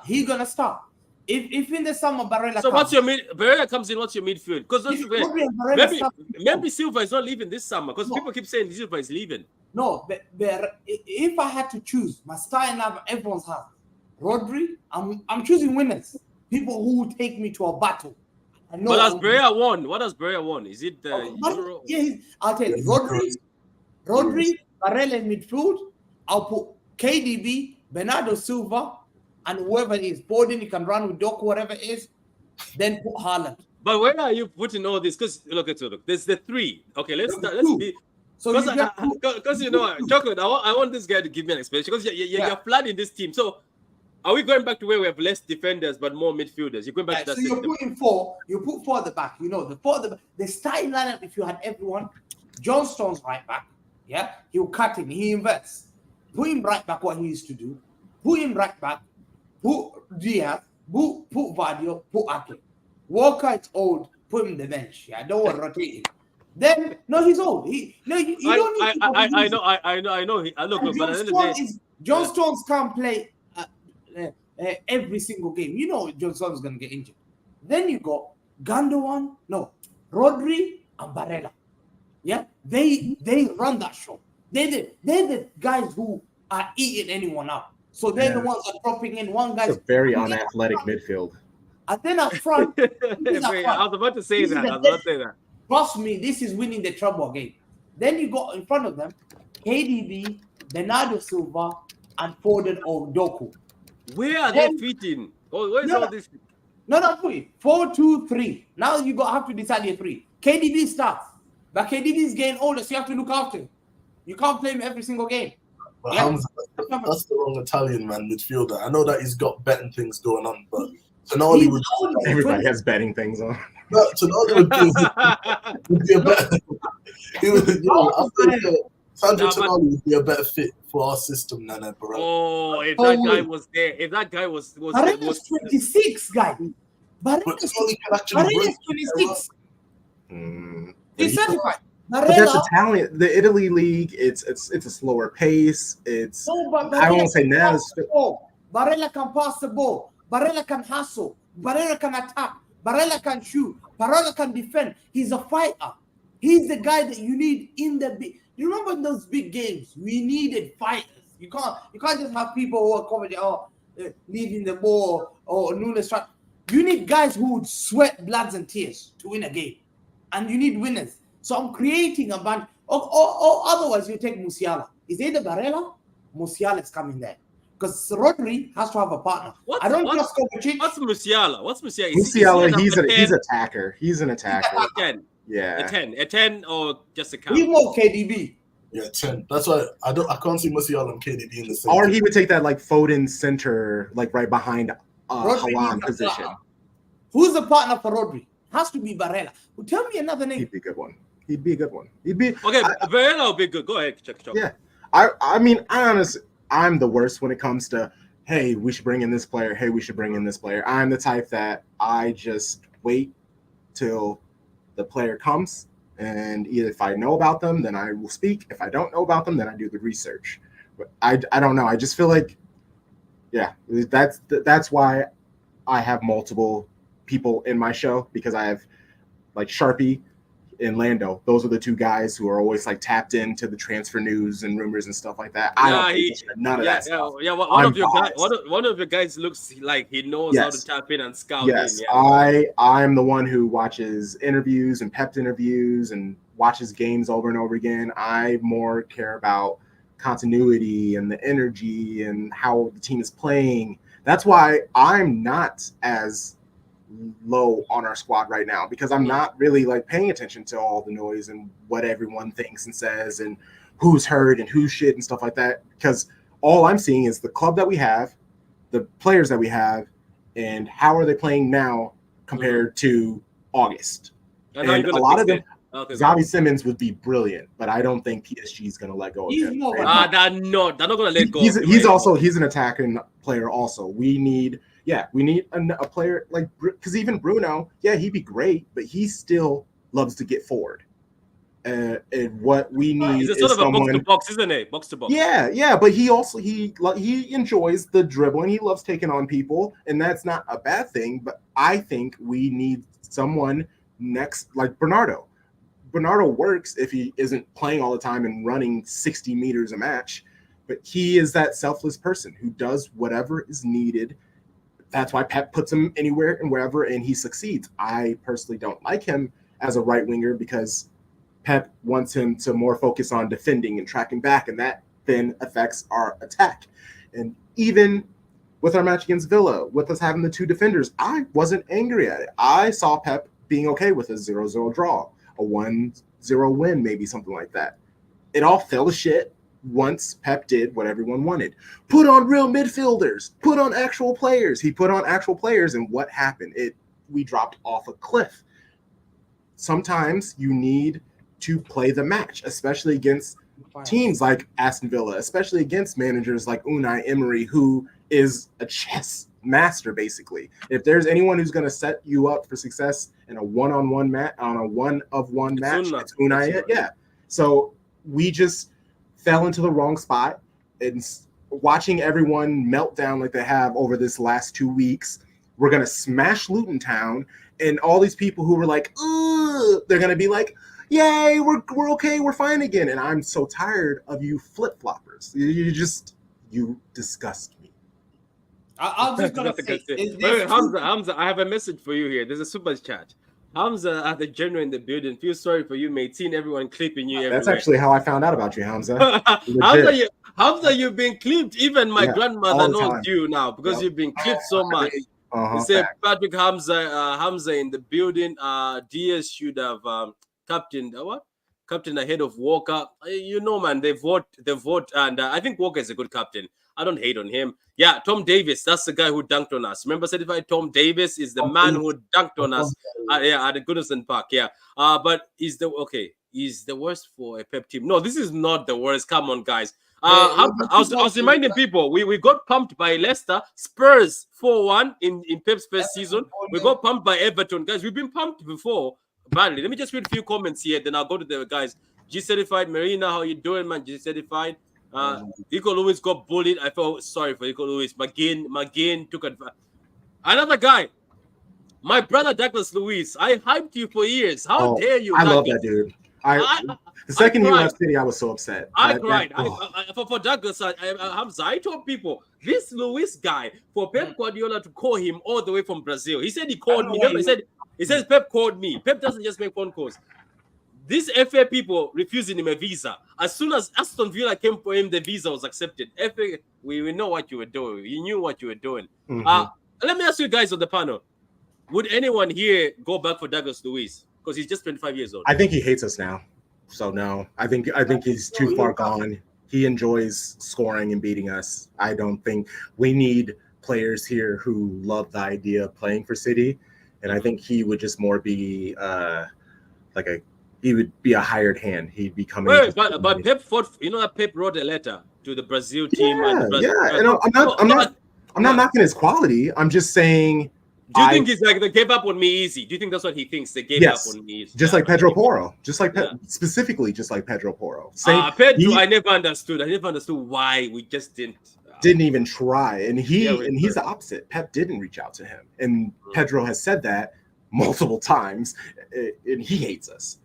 he's gonna start. If in the summer Barella So comes, what's your Barella comes in? What's your midfield? Because maybe Silva is not leaving this summer. Because people keep saying Silva is leaving. No, but if I had to choose, my starting lineup, everyone's has Rodri. I'm choosing winners, people who will take me to a battle. But does Barella won? What does Barella won? Is it the Euro? Yeah, I'll tell you, Rodri, Barella in midfield. I'll put KDB, Bernardo Silva, and whoever it is, Borden, you can run with Doku, whatever it is, then put Haaland. But where are you putting all this? Because look, there's the three. Okay, let's be. So because you know, Chocolate, I want this guy to give me an explanation because you're flooding this team. So are we going back to where we have less defenders but more midfielders? You're going back to that. So you're putting four. You put four at the back. You know the four at the back. The starting lineup. If you had everyone, John Stones right back. Yeah, he'll cut him. He inverts. Put him right back. What he used to do. Put him right back. Put Diaz. Put Vardio. Put Ake. Walker, it's old. Put him on the bench. Yeah, don't want to rotate him. Then no, he's old. I know. Look, but at the end of the day, John Stones can't play every single game. You know, John Stones is gonna get injured. Then you got Gundogan, Rodri and Barella. Yeah, they run that show. They're the guys who are eating anyone up. So they're the ones that are dropping in. One guy's a very unathletic midfield. And then up front, I was about to say that. Trust me, this is winning the treble game. Then you got in front of them, KDB, Bernardo Silva, and Foden or Doku. Where are they fitting? Where's all this? No, 4-2-3. Now you have to decide your three. KDB starts, but KDB is getting older, so you have to look after him. You can't play him every single game. But Hamza, that's the wrong Italian man midfielder. I know that he's got betting things going on, but Tonali would. Everybody has betting things on. No, Tonali would be a better. Sandro Tonali would be a better fit for our system than Barella. Oh, if that guy was 26, guy. Barella's 26. He's certified. But that's Italian. The Italy league, it's a slower pace. I won't say now. Barella can pass the ball. Barella can hustle. Barella can attack. Barella can shoot. Barella can defend. He's a fighter. He's the guy that you need in the big. You remember in those big games? We needed fighters. You can't just have people who are covered leaving the ball or Nunes. You need guys who would sweat bloods and tears to win a game, and you need winners. So I'm creating a bunch. Or otherwise, you take Musiala. Is either Barella, Musiala is coming there. Because Rodri has to have a partner. What's Musiala? Musiala, he's an attacker. He's an attacker. A 10 or just a count. He's more KDB. Yeah, 10. That's why I can't see Musiala and KDB in the same. Or he would take that like Foden center, like right behind Haaland position. Who's the partner for Rodri? Has to be Barella. Well, tell me another name. He'd be a good one. Barella will be good. Go ahead, check. Yeah, I mean, honestly, I'm the worst when it comes to, hey, we should bring in this player. Hey, we should bring in this player. I'm the type that I just wait till the player comes, and either if I know about them, then I will speak. If I don't know about them, then I do the research. But I don't know. I just feel like, yeah, that's why I have multiple people in my show, because I have like Sharpie and Lando. Those are the two guys who are always like tapped into the transfer news and rumors and stuff like that. I don't none of that stuff. Yeah, one of your guys looks like he knows how to tap in and scout. Yes, I'm the one who watches interviews and Pep interviews and watches games over and over again. I more care about continuity and the energy and how the team is playing. That's why I'm not as low on our squad right now, because I'm not really like paying attention to all the noise and what everyone thinks and says and who's hurt and who's shit and stuff like that, because all I'm seeing is the club that we have, the players that we have, and how are they playing now compared to August. And a lot of them, Xavi Simons would be brilliant, but I don't think PSG is going to let go of him. They're not going to let go. He's an attacking player also. We need a player like, because even Bruno, he'd be great, but he still loves to get forward. And what we need is sort of someone, a box to box, isn't it? Box to box. Yeah. But he also he enjoys the dribbling. He loves taking on people, and that's not a bad thing. But I think we need someone next, like Bernardo. Bernardo works if he isn't playing all the time and running 60 meters a match, but he is that selfless person who does whatever is needed. That's why Pep puts him anywhere and wherever, and he succeeds. I personally don't like him as a right winger because Pep wants him to more focus on defending and tracking back, and that then affects our attack. And even with our match against Villa, with us having the two defenders, I wasn't angry at it. I saw Pep being okay with a 0-0 draw, a 1-0 win, maybe something like that. It all fell to shit once Pep did what everyone wanted. Put on real midfielders, put on actual players. He put on actual players, and what happened? We dropped off a cliff. Sometimes you need to play the match, especially against teams like Aston Villa, especially against managers like Unai Emery, who is a chess master, basically. If there's anyone who's going to set you up for success in a one-on-one match, on a one-of-one match, it's Unai. Yeah. So we just fell into the wrong spot, and watching everyone melt down like they have over this last 2 weeks, we're going to smash Luton Town, and all these people who were like, ugh, they're going to be like, yay, we're okay, we're fine again. And I'm so tired of you flip-floppers. You disgust me. I'm just gonna say, Hamza, I have a message for you here. There's a super chat. Hamza at the general in the building. Feel sorry for you, mate. Seeing everyone clipping you. That's everywhere. Actually how I found out about you, Hamza. Hamza, you've been clipped. Even my grandmother knows you now because you've been clipped so much. You said Patrick Hamza in the building. DS should have captained ahead of Walker. You know, man, they vote, and I think Walker is a good captain. I don't hate on him. Yeah, Tom Davis, that's the guy who dunked on us. Remember, certified Tom Davis is the man who dunked on us at the Goodison Park. Yeah, but he's the worst for a Pep team. No, this is not the worst. Come on, guys. I was reminding people we got pumped by Leicester, Spurs 4-1 in Pep's first season. We got pumped by Everton, guys. We've been pumped before badly. Let me just read a few comments here, then I'll go to the guys. G certified Marina, how you doing, man? G certified. Nico Lewis got bullied. I felt sorry for Nico Lewis. McGinn took advantage. Another guy, my brother Douglas Luiz. I hyped you for years. How dare you? I love that dude. The second he left City, I was so upset. I cried. For Douglas, I told people this Luis guy, for Pep Guardiola to call him all the way from Brazil. He said he called me. He says Pep called me. Pep doesn't just make phone calls. These FA people refusing him a visa. As soon as Aston Villa came for him, the visa was accepted. FA, we know what you were doing. You knew what you were doing. Let me ask you guys on the panel. Would anyone here go back for Douglas Luiz? Because he's just 25 years old. I think he hates us now. So no. I think he's too far gone. He enjoys scoring and beating us. I don't think we need players here who love the idea of playing for City. And I think he would just more be he would be a hired hand. He'd be coming. But Pep fought. You know that Pep wrote a letter to the Brazil team. And I'm not knocking his quality. I'm just saying. Do you think he's like they gave up on me easy? Do you think that's what he thinks? They gave up on me easy. Just like Pedro Porro. Specifically, just like Pedro Porro. Pedro, I never understood. Why we just didn't even try. And he's the opposite. Pep didn't reach out to him, and Pedro has said that multiple times, and he hates us.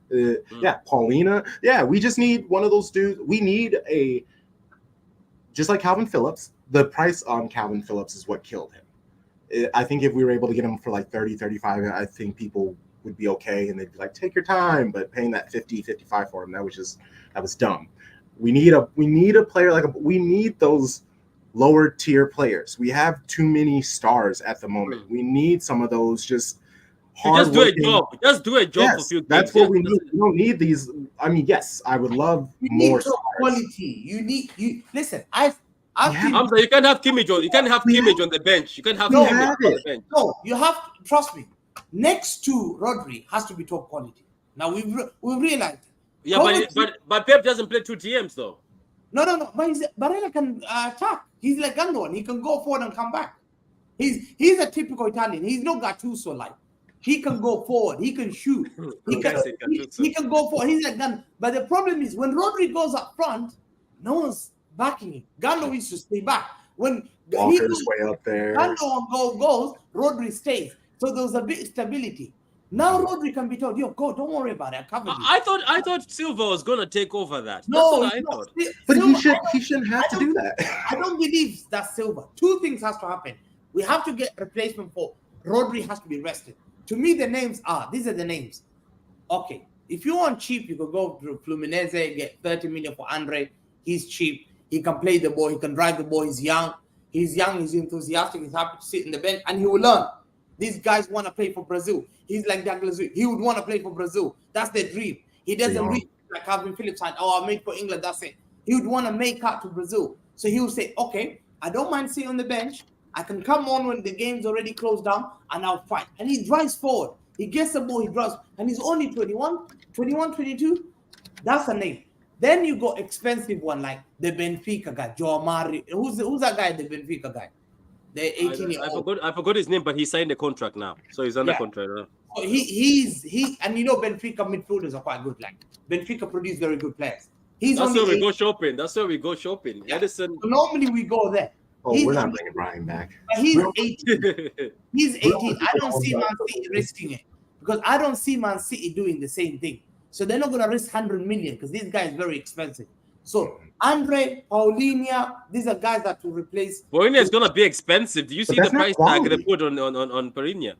Paulina. Yeah, we just need one of those dudes. We need just like Kalvin Phillips. The price on Kalvin Phillips is what killed him. I think if we were able to get him for like 30, 35, I think people would be okay, and they'd be like, take your time. But paying that 50, 55 for him, that was dumb. We need a player we need those lower tier players. We have too many stars at the moment. We need some of those just do a job. Just do a job for a few games. That's what we need. We don't need these. I mean, yes, I would love more stars. Quality. Listen, Hamza, you can't have Kimmich on. You can't have Kimmich on the bench. You can't have Kimmich on the bench. No, you have to trust me. Next to Rodri has to be top quality. Now we've realized. Yeah, but Pep doesn't play two TMs though. No. Barella can attack. He's like Gundogan. He can go forward and come back. He's a typical Italian. He's no Gattuso like. He can go forward. He can shoot. He can go forward. He's like gun. But the problem is when Rodri goes up front, no one's backing him. Gando used to stay back. When Walker's way up there, Gando on goes, Rodri stays. So there was a bit of stability. Now Rodri can be told, yo, go, don't worry about it. I thought Silva was gonna take over that. No, that's what I thought. But he shouldn't have to do that. I don't believe that's Silva. Two things has to happen. We have to get replacement for Rodri has to be rested. To me, the names are these are the names. Okay, if you want cheap, you could go to Fluminense, get 30 million for Andre. He's cheap. He can play the ball. He can drive the ball. He's young. He's enthusiastic. He's happy to sit in the bench, and he will learn. These guys want to play for Brazil. He's like Douglas. He would want to play for Brazil. That's their dream. He doesn't reach like Kalvin Phillips and I made for England. That's it. He would want to make out to Brazil. So he would say, okay, I don't mind sitting on the bench. I can come on when the game's already closed down and I'll fight. And he drives forward. He gets the ball, he drives. And he's only 21, 22. That's a name. Then you got expensive one like the Benfica guy, Joao Mario. Who's that guy, the Benfica guy? The 18-year-old. I forgot his name, but he signed a contract now. So he's under contract now. So he and you know Benfica midfielders are quite good. Like Benfica produce very good players. That's where we go shopping. Yeah. Edison. So normally we go there. We're not bringing Brian back. But he's 18. He's 18. I don't see Man City risking it because I don't see Man City doing the same thing. So they're not going to risk 100 million because this guy is very expensive. So Andre, Paulinho, these are guys that will replace. Paulinho is going to be expensive. Do you see the price tag they put on Paulinho?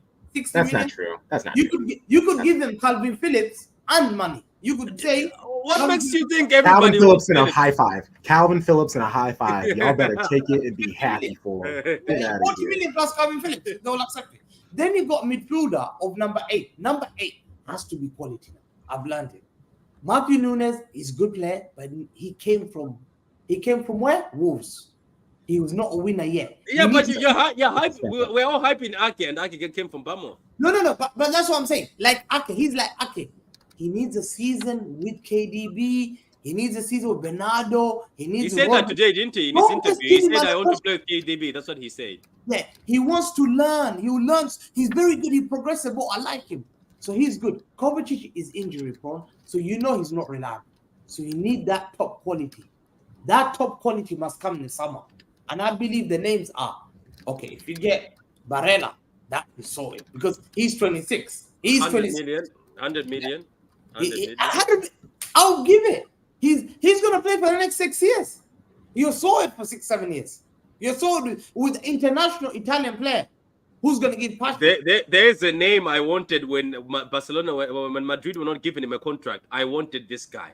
That's not true. That's not true. You could give them Kalvin Phillips and money. You could say, what makes you think everybody Kalvin Phillips in a high five? Kalvin Phillips in a high five. Y'all better take it and be happy for him. 40 million plus Kalvin Phillips. They'll accept it. Then you got midfielder of number 8. Number 8 has to be quality. I've learned it. Matthew Nunes is a good player, but he came from where? Wolves. He was not a winner yet. Yeah, but you're hype. We're all hyping Ake, and Ake came from Bamo. No. But that's what I'm saying. Like Ake, he's like Ake. He needs a season with KDB. He needs a season with Bernardo. He said that today, didn't he? In his interview, he said, "I want to play with KDB." That's what he said. Yeah, he wants to learn. He learns. He's very good. He progresses. I like him. So he's good. Kovacic is injury prone, so you know he's not reliable. So you need that top quality. That top quality must come in the summer. And I believe the names are, okay, if you get Barella, that is solid. Because he's 26. He's 26. 100 million. I'll give it. He's going to play for the next 6 years. You saw it for 6-7 years. You saw it with international Italian player. Who's going to give passion? There's a name I wanted when when Madrid were not giving him a contract. I wanted this guy.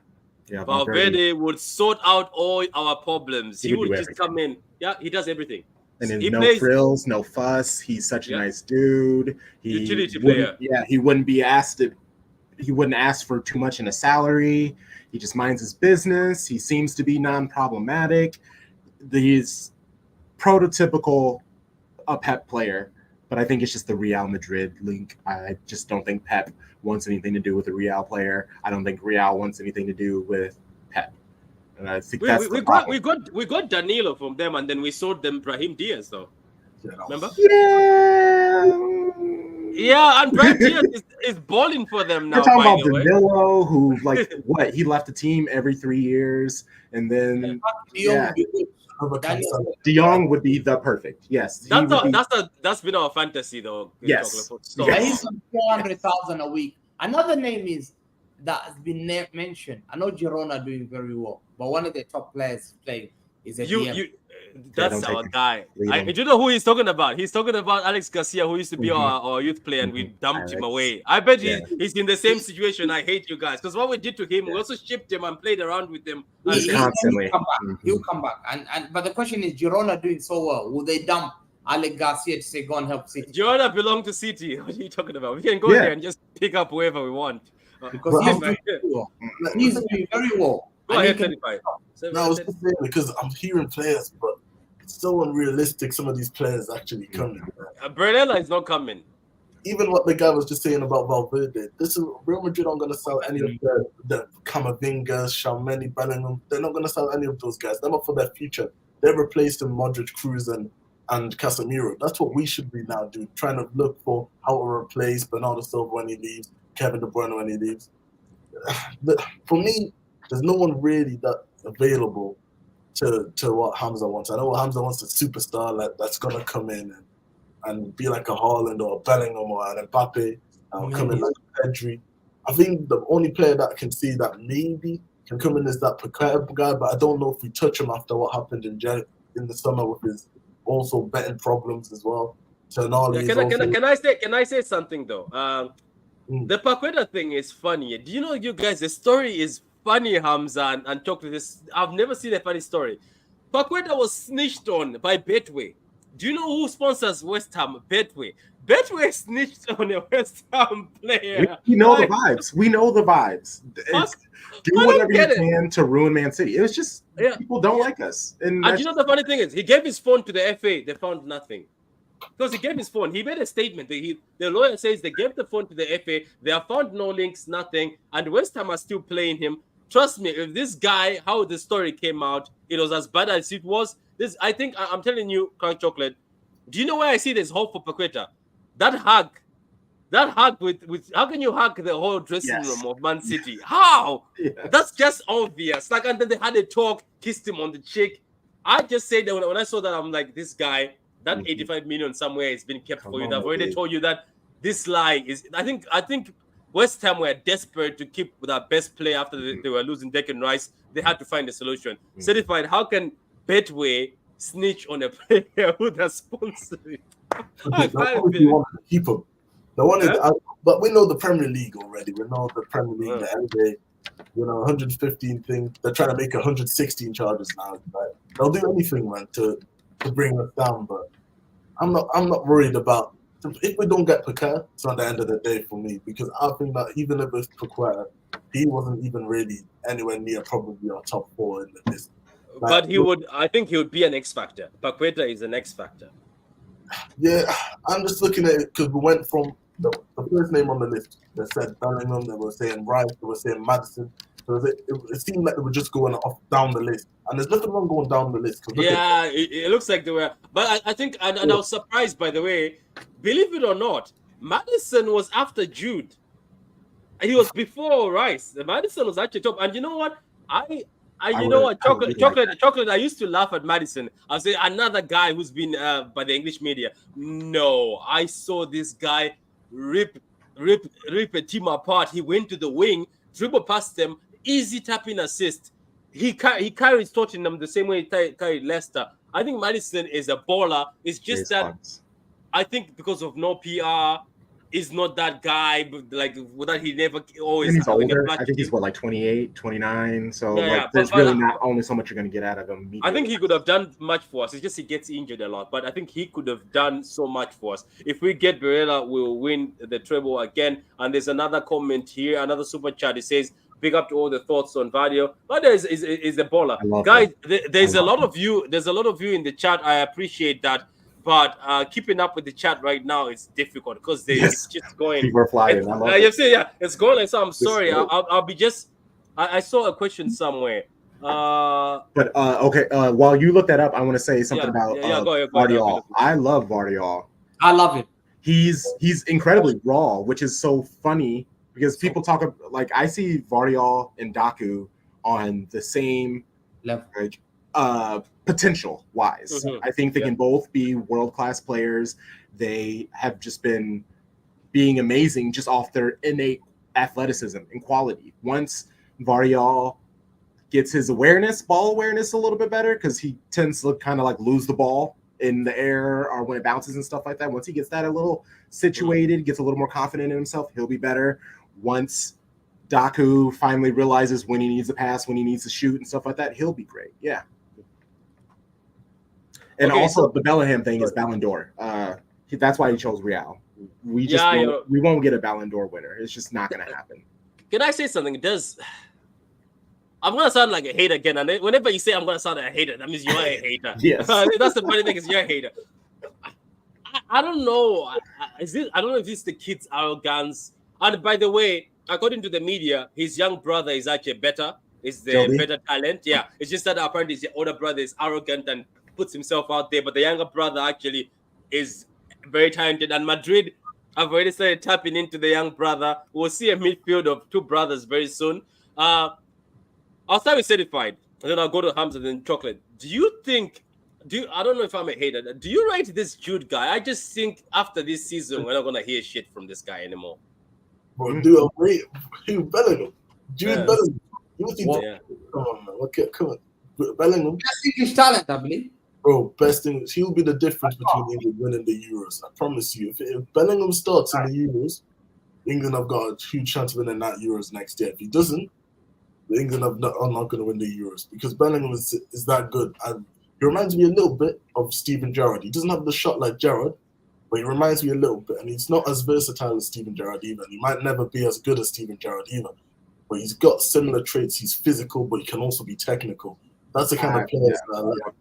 Yeah, Valverde would sort out all our problems. He would just everything. Come in. Yeah, he does everything. And then no frills, no fuss. He's such a nice dude. Utility player. Yeah, he wouldn't ask for too much in a salary. He just minds his business. He seems to be non-problematic. He's prototypical a Pep player. But I think it's just the Real Madrid link. I just don't think Pep wants anything to do with a Real player. I don't think Real wants anything to do with Pep. And I think we got Danilo from them, and then we sold them Brahim Diaz, though. Remember? Yeah, and Brahim Diaz is balling for them now. We're talking about Danilo, who he left the team every 3 years, and then De Jong would be the perfect. Yes, that's been our fantasy though. Yes, he's on 400,000 a week. Another name is that has been mentioned. I know Girona doing very well, but one of the top players playing is a DM. That's our guy. Do you know who he's talking about? He's talking about Alex Garcia, who used to be our youth player, and we dumped him away. I bet he's in the same situation. I hate you guys because what we did to him, we also shipped him and played around with him. Constantly, he'll come back. But the question is, Girona doing so well, will they dump Alex Garcia to say go and help City? Girona belong to City. What are you talking about? We can go there and just pick up whoever we want. Because he's doing very well. Go ahead, 35. No, I was just saying because I'm hearing players, but it's so unrealistic. Some of these players actually coming. Bernella is not coming. Even what the guy was just saying about Valverde. This is Real Madrid aren't going to sell any of the Camavinga, Tchouaméni, Bellingham. They're not going to sell any of those guys. They're not for their future. They're replacing Modric, Cruz, and and Casemiro. That's what we should be now doing, trying to look for how to replace Bernardo Silva when he leaves, Kevin De Bruyne when he leaves. For me, there's no one really that available to what Hamza wants. I know what Hamza wants, a superstar that's going to come in and be like a Haaland or a Bellingham or an Mbappe, come in like a Pedri. I think the only player that I can see that maybe can come in is that Paqueta guy, but I don't know if we touch him after what happened in the summer with his also betting problems as well. Can I say something though? The Paqueta thing is funny. Do you know, you guys, the story is funny, Hamza, and talk to this. I've never seen a funny story. Paqueta was snitched on by Betway. Do you know who sponsors West Ham? Betway. Betway snitched on a West Ham player. We know the vibes. We know the vibes. Do whatever you can to ruin Man City. It was just people don't like us. And you know the funny thing is, he gave his phone to the FA. They found nothing. Because he gave his phone. He made a statement. The lawyer says they gave the phone to the FA. They have found no links, nothing. And West Ham are still playing him. Trust me, if this guy, how the story came out, it was as bad as it was. I think I'm telling you, Crown Chocolate. Do you know where I see there's hope for Paqueta? That hug with how can you hug the whole dressing room of Man City? How? That's just obvious. Like, and then they had a talk, kissed him on the cheek. I just said that when I saw that, I'm like, this guy, that 85 million somewhere has been kept for you. I've already told you that this lie is. I think West Ham were desperate to keep with our best player after they were losing Declan Rice. They had to find a solution. Certified. How can Betway snitch on a player who does sponsor it? Keep him. But we know the Premier League already. We know the Premier League, the NBA. 115 thing. They're trying to make 116 charges now. Right? They'll do anything, man, to bring us down. But I'm not worried about if we don't get Paqueta. It's not the end of the day for me, because I think that even if it's Paqueta, he wasn't even really anywhere near probably our top 4 in the list. But I think he would be an X factor. Paqueta is an X factor. Yeah, I'm just looking at it because we went from the first name on the list. They said Bellingham, they were saying Rice, they were saying Maddison. So it seemed like they were just going off down the list. And there's nothing wrong going down the list. It looks like they were. But I think, and I was surprised, by the way, believe it or not, Maddison was after Jude. He was before Rice. Maddison was actually top. And you know what? Chocolate. I used to laugh at Maddison. I say another guy who's been by the English media. No, I saw this guy rip a team apart. He went to the wing, dribble past them, easy tapping assist. He carries Tottenham the same way he carried Leicester. I think Maddison is a baller. It's just that I think because of no PR, is not that guy, but like that he never always. And he's older. I think he's 28, 29. So there's really not only so much you're going to get out of him. I think he could have done much for us. It's just he gets injured a lot, but I think he could have done so much for us. If we get Barella, we'll win the treble again. And there's another comment here, another super chat. It says, "Big up to all the thoughts on Vadio." But is a baller, guys. There's a lot of you. There's a lot of you in the chat. I appreciate that. But keeping up with the chat right now is difficult because it's just going. People are flying. It's going like so. I'm sorry. I'll be just. I saw a question somewhere. But okay. While you look that up, I want to say something about Vardiol. I love Vardiol. I love him. He's incredibly raw, which is so funny because people talk like I see Vardiol and Daku on the same level. Potential wise, I think they can both be world-class players. They have just been being amazing just off their innate athleticism and quality. Once Vardiol gets his ball awareness a little bit better, because he tends to kind of like lose the ball in the air or when it bounces and stuff like that. Once he gets that a little situated, gets a little more confident in himself, he'll be better. Once Daku finally realizes when he needs to pass, when he needs to shoot and stuff like that, he'll be great. Yeah. And also the Bellingham thing is Ballon d'Or. That's why he chose Real. We won't get a Ballon d'Or winner. It's just not going to happen. Can I say something? I'm going to sound like a hater again. And whenever you say I'm going to sound like a hater, that means you're a hater. Yes. That's the funny thing is you're a hater. I don't know. I don't know if it's the kid's arrogance. And by the way, according to the media, his young brother is actually better. Is the better talent. Yeah. It's just that apparently his older brother is arrogant and puts himself out there, but the younger brother actually is very talented. And Madrid, I've already started tapping into the young brother. We'll see a midfield of two brothers very soon. I'll start with Certified, and then I'll go to Hamza and then Chocolate. I don't know if I'm a hater. Do you rate this Jude guy? I just think after this season, we're not going to hear shit from this guy anymore. Bro, do a rate. Who, Bellingham? Jude Bellingham. Come on, man. Come on. Bellingham. Best English talent, I believe. Bro, best thing, he'll be the difference between England winning the Euros. I promise you. If Bellingham starts in the Euros, England have got a huge chance of winning that Euros next year. If he doesn't, England are not going to win the Euros because Bellingham is that good. And he reminds me a little bit of Steven Gerrard. He doesn't have the shot like Gerrard, but he reminds me a little bit. And he's not as versatile as Steven Gerrard either. He might never be as good as Steven Gerrard either. But he's got similar traits. He's physical, but he can also be technical. That's the kind of players that I like.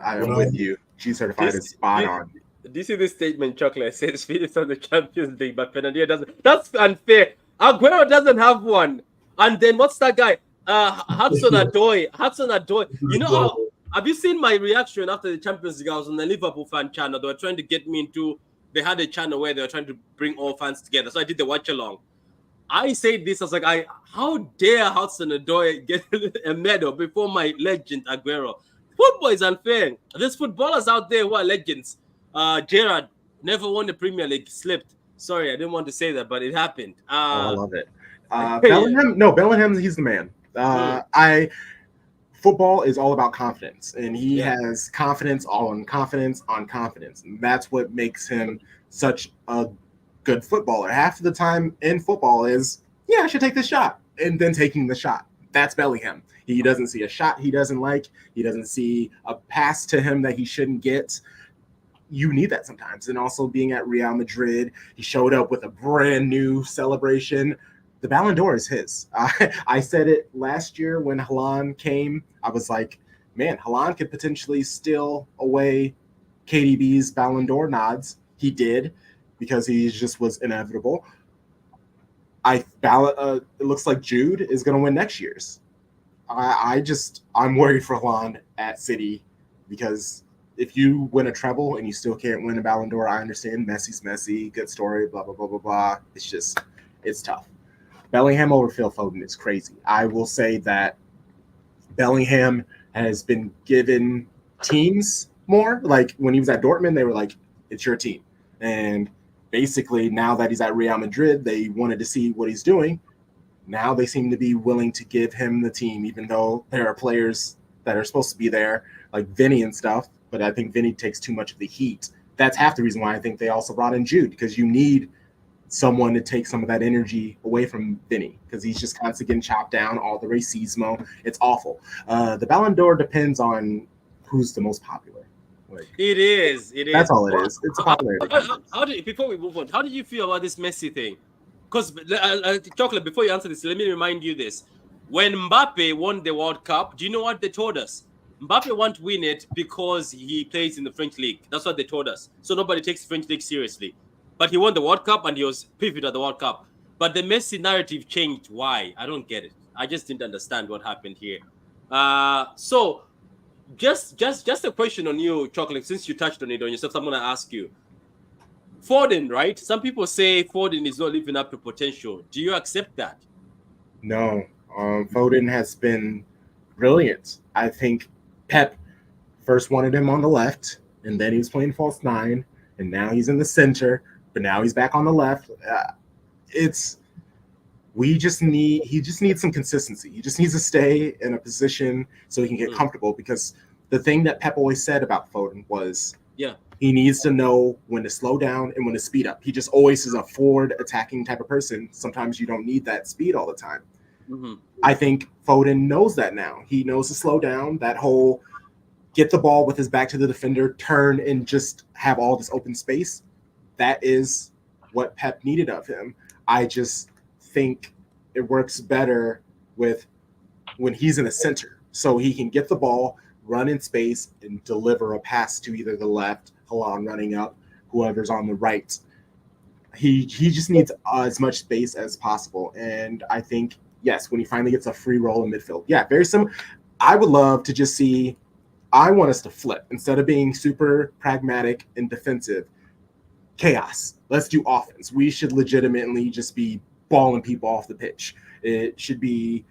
I'm with you. G certified is spot on. Do you see this statement, Chocolate? It says Phillips on the Champions League, but Fernandinho doesn't. That's unfair. Aguero doesn't have one. And then what's that guy? Hudson-Odoi. You know, have you seen my reaction after the Champions League? I was on the Liverpool fan channel. They were trying to get me into. They had a channel where they were trying to bring all fans together. So I did the watch along. I said this. I was like, how dare Hudson-Odoi get a medal before my legend Aguero? Football is unfair. There's footballers out there who are legends. Gerrard never won the Premier League. Slipped. Sorry, I didn't want to say that, but it happened. I love it. Bellingham. No, Bellingham. He's the man. Football is all about confidence, and he has confidence on confidence on confidence. And that's what makes him such a good footballer. Half of the time in football is, I should take this shot, and then taking the shot. That's Bellingham. He doesn't see a shot he doesn't like. He doesn't see a pass to him that he shouldn't get. You need that sometimes. And also being at Real Madrid, he showed up with a brand new celebration. The Ballon d'Or is his. I said it last year when Haaland came. I was like, man, Haaland could potentially steal away KDB's Ballon d'Or nods. He did because he just was inevitable. It looks like Jude is going to win next year's. I'm worried for Haaland at City because if you win a treble and you still can't win a Ballon d'Or, I understand Messi's Messi, good story, blah, blah, blah, blah, blah. It's tough. Bellingham over Phil Foden is crazy. I will say that Bellingham has been given teams more. Like when he was at Dortmund, they were like, it's your team. And basically now that he's at Real Madrid, they wanted to see what he's doing. Now they seem to be willing to give him the team, even though there are players that are supposed to be there, like Vinny and stuff. But I think Vinny takes too much of the heat. That's half the reason why I think they also brought in Jude, because you need someone to take some of that energy away from Vinny, because he's just constantly getting chopped down, all the racismo. It's awful. The Ballon d'Or depends on who's the most popular. It is. That's all it is. It's a popularity. Before we move on, how did you feel about this Messi thing? Because, Chocolate, before you answer this, let me remind you this. When Mbappe won the World Cup, do you know what they told us? Mbappe won't win it because he plays in the French league. That's what they told us. So nobody takes the French league seriously. But he won the World Cup and he was pivot at the World Cup. But the Messi narrative changed. Why? I don't get it. I just didn't understand what happened here. So just a question on you, Chocolate, since you touched on it on yourself, I'm going to ask you. Foden, right? Some people say Foden is not living up to potential. Do you accept that? No. Foden has been brilliant. I think Pep first wanted him on the left, and then he was playing false nine, and now he's in the center, but now he's back on the left. He just needs some consistency. He just needs to stay in a position so he can get comfortable, because the thing that Pep always said about Foden was he needs to know when to slow down and when to speed up. He just always is a forward attacking type of person. Sometimes you don't need that speed all the time. Mm-hmm. I think Foden knows that now. He knows to slow down, that whole get the ball with his back to the defender, turn and just have all this open space. That is what Pep needed of him. I just think it works better with when he's in the center, so he can get the ball, run in space, and deliver a pass to either the left, Haaland running up, whoever's on the right. He just needs as much space as possible. And I think, yes, when he finally gets a free role in midfield, very similar. I would love to just see I want us to flip. Instead of being super pragmatic and defensive, chaos. Let's do offense. We should legitimately just be balling people off the pitch. It should be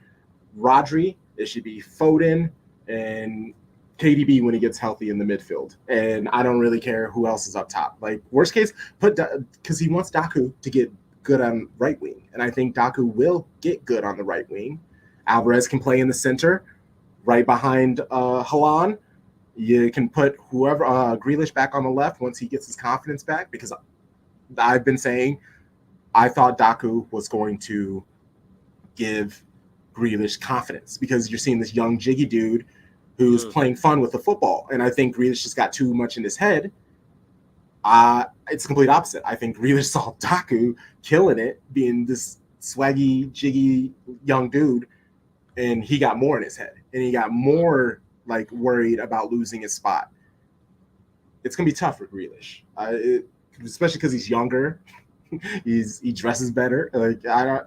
Rodri, it should be Foden, and KDB when he gets healthy in the midfield. And I don't really care who else is up top. Like, worst case, because he wants Daku to get good on right wing. And I think Daku will get good on the right wing. Alvarez can play in the center, right behind Haaland. You can put whoever, Grealish back on the left once he gets his confidence back, because I've been saying I thought Daku was going to give Grealish confidence, because you're seeing this young jiggy dude who's playing fun with the football. And I think Grealish just got too much in his head. It's the complete opposite. I think Grealish saw Daku killing it, being this swaggy, jiggy young dude, and he got more in his head. And he got more like worried about losing his spot. It's going to be tough for Grealish, especially because he's younger. He dresses better.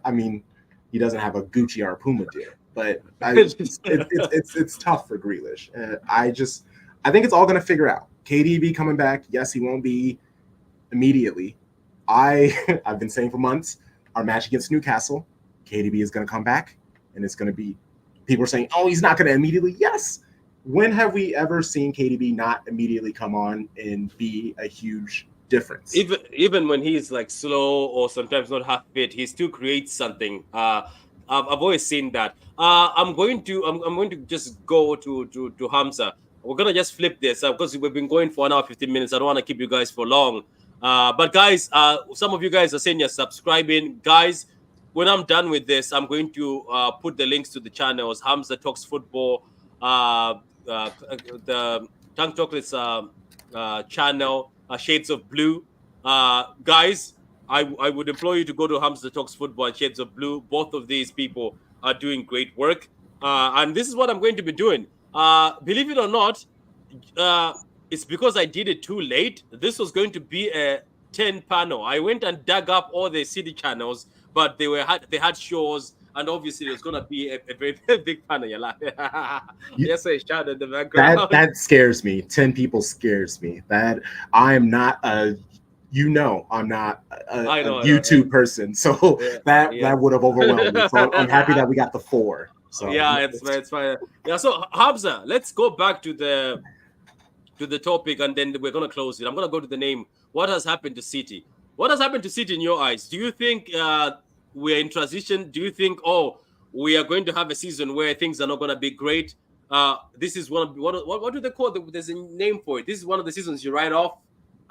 I mean, he doesn't have a Gucci or a Puma deal, but it's tough for Grealish. I think it's all going to figure out. KDB coming back. Yes, he won't be immediately. I've been saying for months, our match against Newcastle, KDB is going to come back, and it's going to be, people are saying, oh, he's not going to immediately. Yes. When have we ever seen KDB not immediately come on and be a huge difference? Even when he's like slow or sometimes not half fit, he still creates something. I've always seen that. I'm going to just go to Hamza. We're gonna just flip this because we've been going for 1 hour 15 minutes. I don't want to keep you guys for long. But guys, some of you guys are saying you're subscribing. Guys, when I'm done with this, I'm going to put the links to the channels. Hamza Talks Football, the Tongue Chocolates channel, Shades of Blue. Guys, I would implore you to go to Hamza Talks Football and Shades of Blue. Both of these people are doing great work. And this is what I'm going to be doing. Believe it or not, it's because I did it too late. This was going to be a 10 panel. I went and dug up all the city channels, but they had shows, and obviously there's gonna be a very big panel. Yes, I shout in the background. That scares me. 10 people scares me. That I am not a. I'm not a YouTube person, so that would have overwhelmed me. So I'm happy that we got the 4. So yeah, it's fine. Yeah, so Hamza, let's go back to the topic, and then we're gonna close it. I'm gonna go to the name. What has happened to City? What has happened to City in your eyes? Do you think we're in transition? Do you think we are going to have a season where things are not gonna be great? This is what do they call it? There's a name for it. This is one of the seasons you write off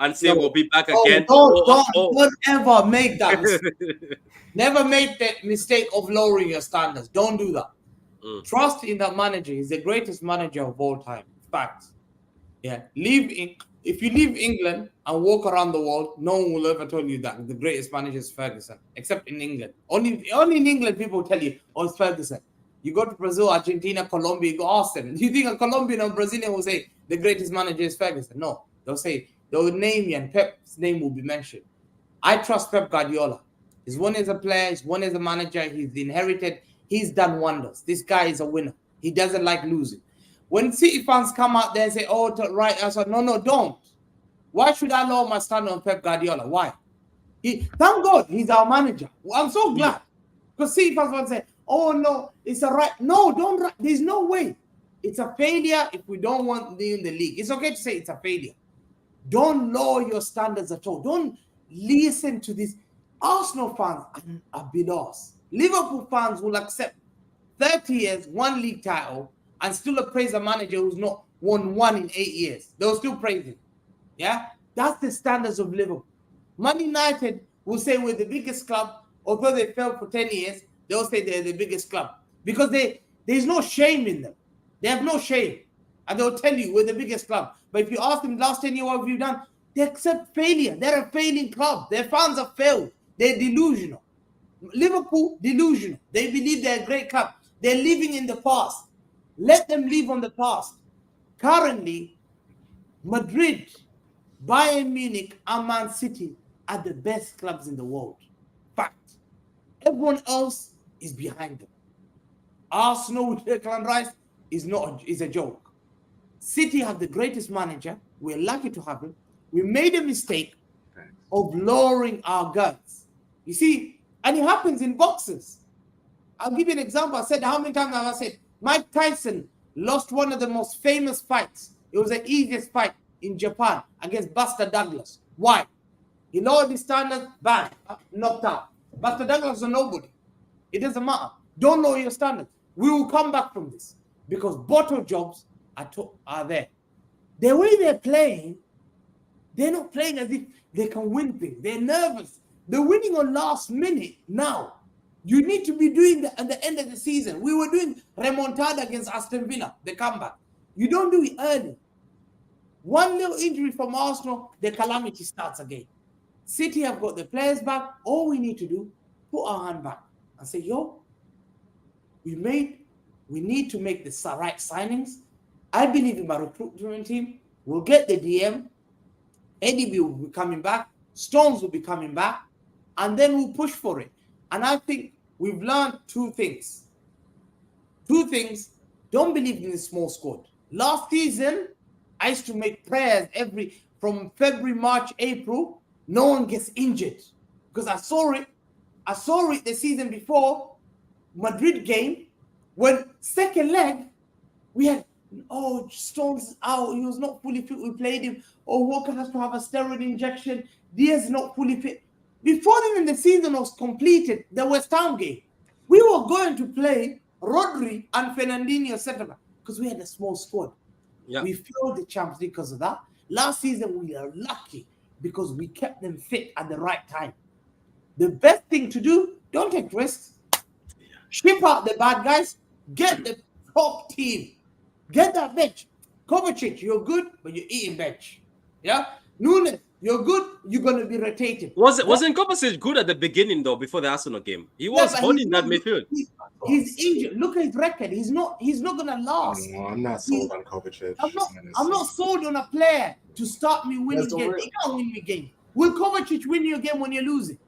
and say we'll be back again. Don't ever make that mistake. Never make that mistake of lowering your standards. Don't do that. Trust in that manager. He's the greatest manager of all time. Facts. Yeah. If you leave England and walk around the world, no one will ever tell you that the greatest manager is Ferguson, except in England. Only in England people tell you, oh, it's Ferguson. You go to Brazil, Argentina, Colombia, you go ask them. Do you think a Colombian or Brazilian will say the greatest manager is Ferguson? No. They'll name you, and Pep's name will be mentioned. I trust Pep Guardiola. He's won as a player, he's won as a manager, he's inherited, he's done wonders. This guy is a winner. He doesn't like losing. When City fans come out there and say, oh, right, I said, no, don't. Why should I lower my standard on Pep Guardiola? Why? Thank God he's our manager. I'm so glad. Because City fans want to say, oh, no, it's a right. No, don't. There's no way. It's a failure if we don't want to be in the league. It's okay to say it's a failure. Don't lower your standards at all. Don't listen to this. Arsenal fans are bidders. Liverpool fans will accept 30 years, 1 league title, and still praise a manager who's not won 1 in 8 years. They'll still praise him. Yeah? That's the standards of Liverpool. Man United will say we're the biggest club, although they failed for 10 years, they'll say they're the biggest club. Because there's no shame in them. They have no shame. And they'll tell you we're the biggest club. But if you ask them last 10 years, what have you done? They accept failure. They're a failing club. Their fans have failed. They're delusional. Liverpool, delusional. They believe they're a great club. They're living in the past. Let them live on the past. Currently, Madrid, Bayern Munich, and Man City are the best clubs in the world. Fact. Everyone else is behind them. Arsenal with Declan Rice is a joke. City have the greatest manager. We're lucky to have him. We made a mistake of lowering our guns. You see, and it happens in boxers. I'll give you an example. I said, how many times have I said, Mike Tyson lost one of the most famous fights. It was the easiest fight in Japan against Buster Douglas. Why? He lowered his standards, bang, knocked out. Buster Douglas is a nobody. It doesn't matter. Don't lower your standards. We will come back from this because bottle jobs are there. The way they're playing, they're not playing as if they can win things. They're nervous. They're winning on last minute now. You need to be doing that at the end of the season. We were doing remontada against Aston Villa, the comeback. You don't do it early. One little injury from Arsenal, the calamity starts again. City have got the players back. All we need to do, put our hand back and say, we need to make the right signings. I believe in my recruitment team. We'll get the DM. Eddie will be coming back. Stones will be coming back. And then we'll push for it. And I think we've learned two things. Don't believe in a small squad. Last season, I used to make prayers from February, March, April. No one gets injured. Because I saw it the season before, Madrid game, when second leg, we had, Stones out. He was not fully fit. We played him. Walker has to have a steroid injection. Diaz not fully fit. Before even the season was completed, the West Ham game, we were going to play Rodri and Fernandinho center because we had a small squad. Yeah. We failed the Champions League because of that. Last season, we are lucky because we kept them fit at the right time. The best thing to do, don't take risks. Ship out the bad guys. Get the top team. Get that bench. Kovacic, you're good, but you're eating bench. Yeah? Nunes, you're good, you're going to be rotated. Wasn't Kovacic good at the beginning, though, before the Arsenal game? He was holding that midfield. He's injured. Look at his record. He's not going to last. No, I'm not sold on Kovacic. I'm not sold on a player to start me winning games. He can't win me games. Will Kovacic win you a game when you're losing?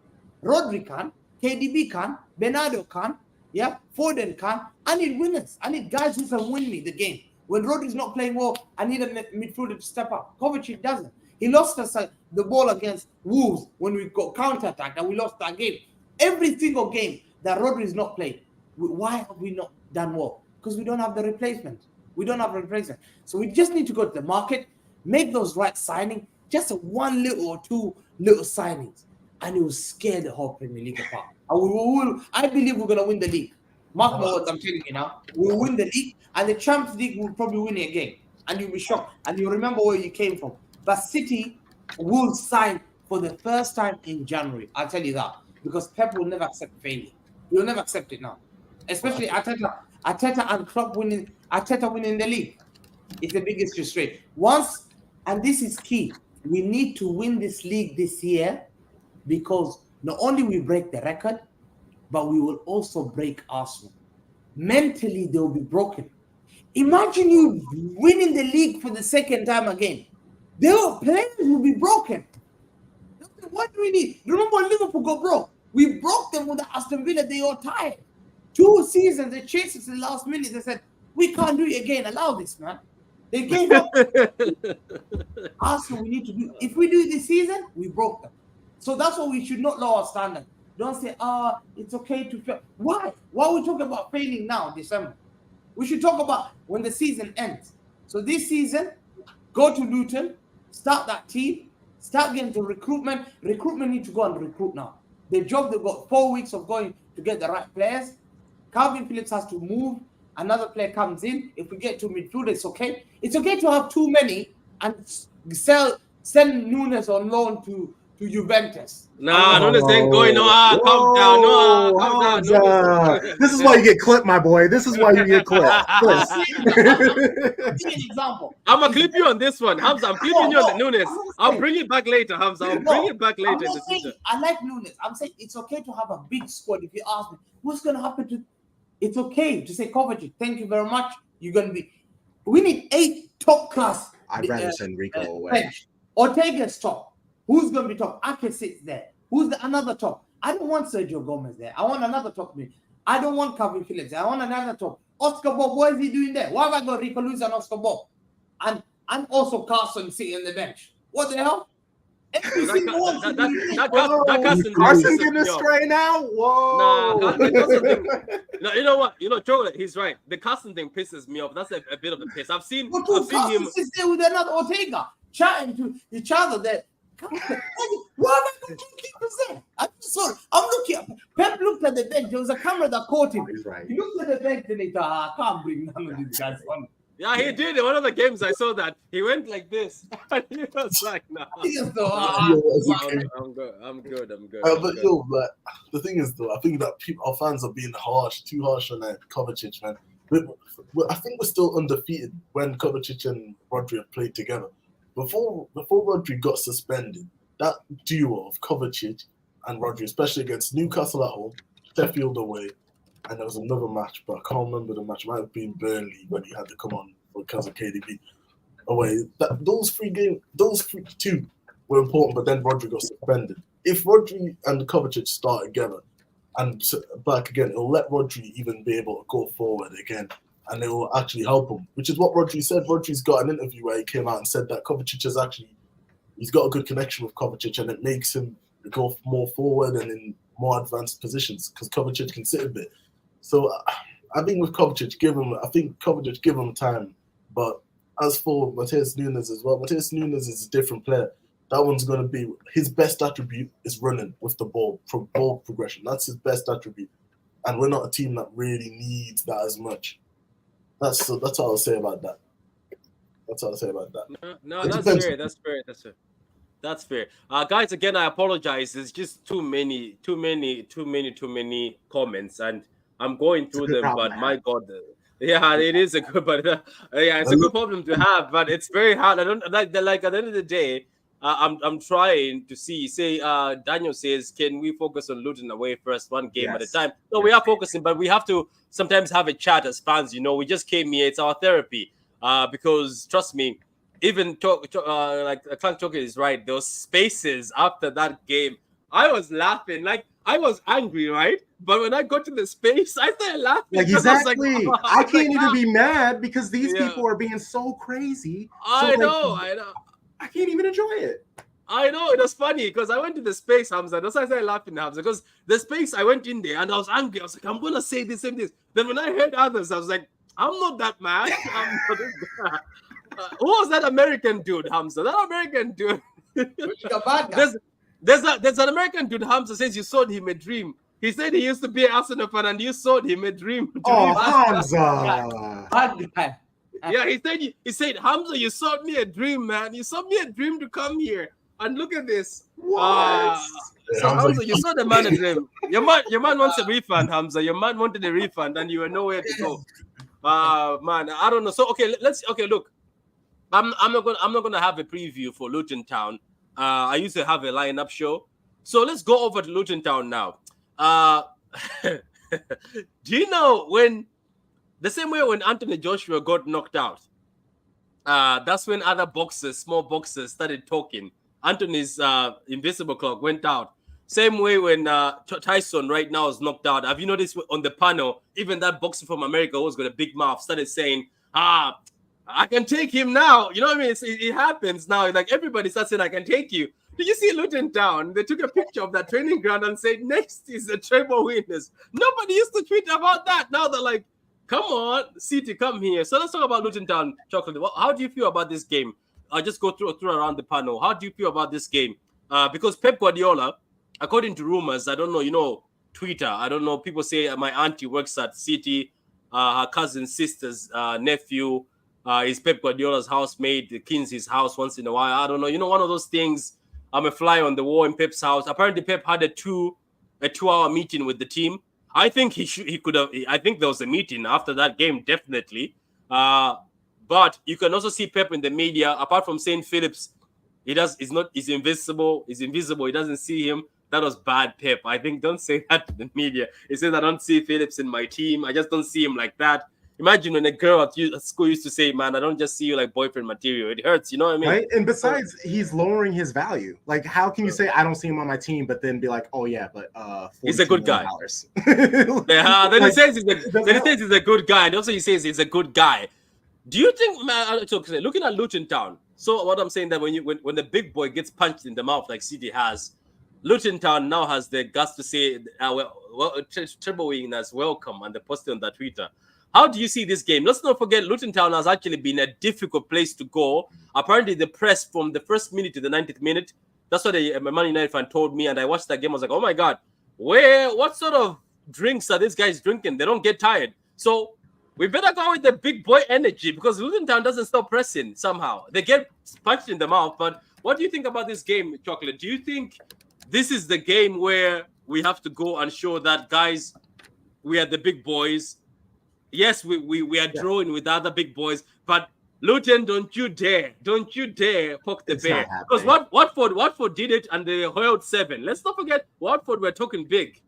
Rodri can, KDB can, Bernardo can, Foden can. I need winners. I need guys who can win me the game. When Rodri's not playing well, I need a midfielder to step up. Kovacic doesn't. He lost us the ball against Wolves when we got counter-attacked and we lost that game. Every single game that Rodri is not playing, why have we not done well? Because we don't have the replacement. So we just need to go to the market, make those right signings, just one little or two little signings, and it will scare the whole Premier League apart. I believe we're going to win the league. Mark my words, I'm telling you now. We'll win the league, and the Champions League will probably win it again. And you'll be shocked, and you'll remember where you came from. But City will sign for the first time in January. I'll tell you that. Because Pep will never accept failure. He will never accept it now. Especially Arteta and Klopp winning the league. It's the biggest restraint. And this is key, we need to win this league this year because not only we break the record, but we will also break Arsenal. Mentally, they'll be broken. Imagine you winning the league for the second time again. Their players will be broken. What do we need? Remember when Liverpool got broke? We broke them with the Aston Villa. They all tired. 2 seasons, they chased us in the last minute. They said, we can't do it again. Allow this, man. They gave up. Arsenal, we need to do. If we do it this season, we broke them. So that's why we should not lower our standard. Don't say, it's okay to fail. Why? Why are we talking about failing now, December? We should talk about when the season ends. So this season, go to Luton, start that team, start getting to recruitment. Recruitment need to go and recruit now. The job, they've got 4 weeks of going to get the right players. Kalvin Phillips has to move. Another player comes in. If we get to midfield, it's okay. It's okay to have too many and send Nunes on loan to Juventus. Nah, Nunes ain't going. Calm down. This is why you get clipped, my boy. This is why you get clipped. I'll give you an example. I'm going to clip you on this one. Hamza, I'm clipping you on the Nunes. I'll bring it back later, Hamza. I'll bring it back later in the season. I like Nunes. I'm saying it's okay to have a big squad. If you ask me, what's going to happen to... It's okay to say, Kovacic, thank you very much. You're going to be... We need 8 top class. I'd rather send Rico away. Ortega's top. Who's going to be top? Ake sits there. Who's another top? I don't want Sergio Gomez there. I want another top. I don't want Kalvin Phillips. I want another top. Oscar Bob, what is he doing there? Why have I got Rico Lewis and Oscar Bob? and also Carson sitting on the bench. What the hell? Carson getting astray now? Whoa. Nah, the Carson thing. No, you know what? Joe, he's right. The Carson thing pisses me off. That's a bit of a piss. I've seen him sits there with another Ortega chatting to each other. There. What am I going to keep there? I'm sorry. I'm looking up. Pep looked at the bench. There was a camera that caught him. He's right. He looked at the bench and he thought, I can't bring none of these guys on. Yeah, he did. In one of the games, I saw that. He went like this. And he was like, no. I'm good. But like, the thing is, though, I think that our fans are being too harsh on Kovacic, man. I think we're still undefeated when Kovacic and Rodri have played together. Before Rodri got suspended, that duo of Kovacic and Rodri, especially against Newcastle at home, Sheffield away, and there was another match, but I can't remember the match. It might have been Burnley when he had to come on because of KDB away. Those two were important, but then Rodri got suspended. If Rodri and Kovacic start together and back again, it'll let Rodri even be able to go forward again, and it will actually help him, which is what Rodri said. Rodri's got an interview where he came out and said that Kovacic he's got a good connection with Kovacic, and it makes him go more forward and in more advanced positions because Kovacic can sit a bit. So I think with Kovacic, give him time. But as for Matheus Nunes as well, Matheus Nunes is a different player. That one's going to be his best attribute is running with the ball, ball progression. That's his best attribute. And we're not a team that really needs that as much. That's all I'll say about that. No, that's fair. Guys, again, I apologize. There's just too many comments, and I'm going through them. But my God, it is a good, it's a good problem to have. But it's very hard. I don't like at the end of the day. I'm trying to see. Daniel says, can we focus on Luton away first, one game at a time? No, we are focusing, but we have to sometimes have a chat as fans. We just came here. It's our therapy. Because trust me, even like Clank Choker is right. Those spaces after that game, I was laughing. Like I was angry, right? But when I got to the space, I started laughing. Like exactly. I can't even be mad because these people are being so crazy. I know. I can't even enjoy it. I know, it was funny because I went to the space, Hamza. That's why I started laughing, Hamza. Because the space, I went in there and I was angry. I was like, I'm gonna say this and this. Then when I heard others, I was like, I'm not that mad. Who was that American dude, Hamza? That American dude. There's an American dude, Hamza, says you sold him a dream. He said he used to be an Arsenal fan and you sold him a dream. Hamza. Bad guy. Yeah, he said, Hamza, you sold me a dream, man. You sold me a dream to come here. And look at this. What? So Hamza, you sold the man a dream. Your man wants a refund, Hamza. Your man wanted a refund and you were nowhere to go. Man, I don't know. So look. I'm not gonna have a preview for Luton Town. I used to have a lineup show. So let's go over to Luton Town now. Do you know when the same way when Anthony Joshua got knocked out? That's when other small boxers started talking. Anthony's invisible clock went out. Same way when Tyson right now is knocked out. Have you noticed on the panel, even that boxer from America who's got a big mouth started saying, I can take him now. You know what I mean? It happens now. Like everybody starts saying, I can take you. Did you see Luton Town? They took a picture of that training ground and said, next is the treble winners. Nobody used to tweet about that. Now they're like, come on, City, come here. So let's talk about Luton Town, Chocolate. How do you feel about this game? I'll just go through around the panel. How do you feel about this game? Because Pep Guardiola, according to rumors, I don't know, Twitter, I don't know, people say my auntie works at City, her cousin's sister's nephew is Pep Guardiola's housemate, cleans his house once in a while. I don't know, one of those things. I'm a fly on the wall in Pep's house. Apparently, Pep had a 2-hour meeting with the team. I think he could have. I think there was a meeting after that game, definitely. But you can also see Pep in the media. Apart from saying Phillips, he's invisible. He's invisible. He doesn't see him. That was bad, Pep. I think don't say that to the media. He says I don't see Phillips in my team. I just don't see him like that. Imagine when a girl at school used to say, man, I don't just see you like boyfriend material. It hurts, you know what I mean? Right? And besides, he's lowering his value. Like, how can you say I don't see him on my team, but then be like, oh yeah, but he's a good guy. Then he says he's a good guy. And also he says he's a good guy. Do you think, looking at Luton Town, so what I'm saying that when the big boy gets punched in the mouth like City has, Luton Town now has the guts to say, treble winning welcome, and they posted on their Twitter. How do you see this game? Let's not forget, Luton Town has actually been a difficult place to go. Apparently, the press from the first minute to the 90th minute, that's what a Man United fan told me, and I watched that game. I was like, oh my God, what sort of drinks are these guys drinking? They don't get tired. So we better go with the big boy energy because Luton Town doesn't stop pressing somehow. They get punched in the mouth. But what do you think about this game, Chocolate? Do you think this is the game where we have to go and show that, guys, we are the big boys? Yes, we are drawing with other big boys, but Luton, don't you dare poke the bear. Because Watford did it and they held 7. Let's not forget, Watford were talking big,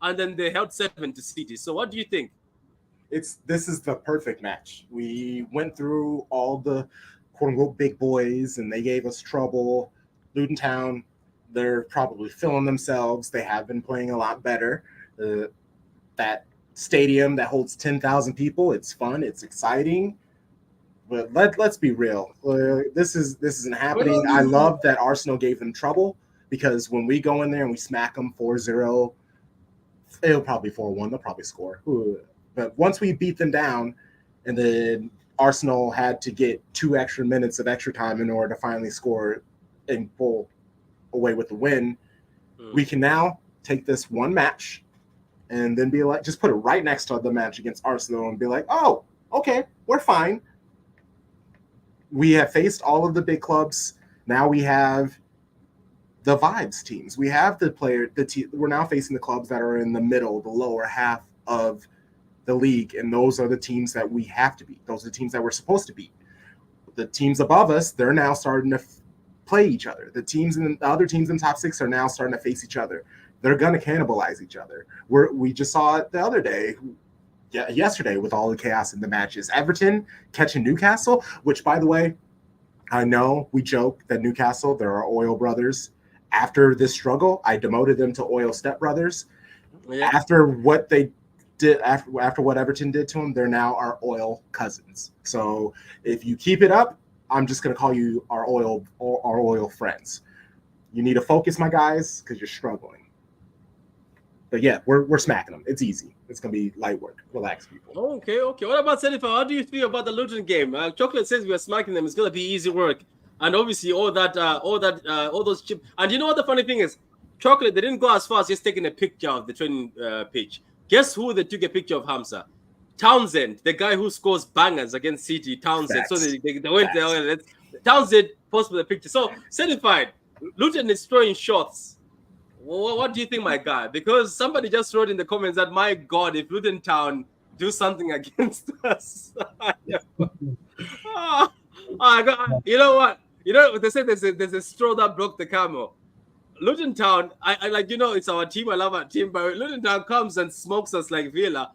and then they held 7 to City. So what do you think? This is the perfect match. We went through all the quote-unquote big boys, and they gave us trouble. Luton Town, they're probably feeling themselves. They have been playing a lot better. That stadium that holds 10,000 people, it's fun, it's exciting. But let's be real. This isn't happening. I love that Arsenal gave them trouble because when we go in there and we smack them 4-0, it'll probably 4-1. They'll probably score. But once we beat them down, and then Arsenal had to get 2 extra minutes of extra time in order to finally score and pull away with the win, we can now take this one match and then be like, just put it right next to the match against Arsenal and be like, oh, okay, we're fine. We have faced all of the big clubs. Now we have the vibes teams. We have we're now facing the clubs that are in the middle, the lower half of the league, and those are the teams that we have to beat. Those are the teams that we're supposed to beat. The teams above us, they're now starting to play each other. The other teams in top 6 are now starting to face each other. They're going to cannibalize each other. We just saw it the other day, yesterday, with all the chaos in the matches. Everton catching Newcastle, which, by the way, I know we joke that Newcastle, they're our oil brothers. After this struggle, I demoted them to oil stepbrothers. Yeah. After what they did, after what Everton did to them, they're now our oil cousins. So if you keep it up, I'm just going to call you our oil friends. You need to focus, my guys, because you're struggling. But yeah, we're smacking them. It's easy. It's going to be light work. Relax, people. Okay. What about Senify? How do you feel about the Luton game? Chocolate says we are smacking them. It's going to be easy work. And obviously all those chips. And you know what the funny thing is? Chocolate, they didn't go as far as just taking a picture of the training pitch. Guess who they took a picture of, Hamza? Townsend, the guy who scores bangers against City. Townsend. Facts. So they went there. Townsend posted the picture. So, certified. Luton is throwing shots. What do you think, my guy? Because somebody just wrote in the comments that, my God, if Luton Town do something against us. You know what? You know, they say there's a straw that broke the camel. Luton Town, I like, you know, it's our team. I love our team. But Luton Town comes and smokes us like Villa.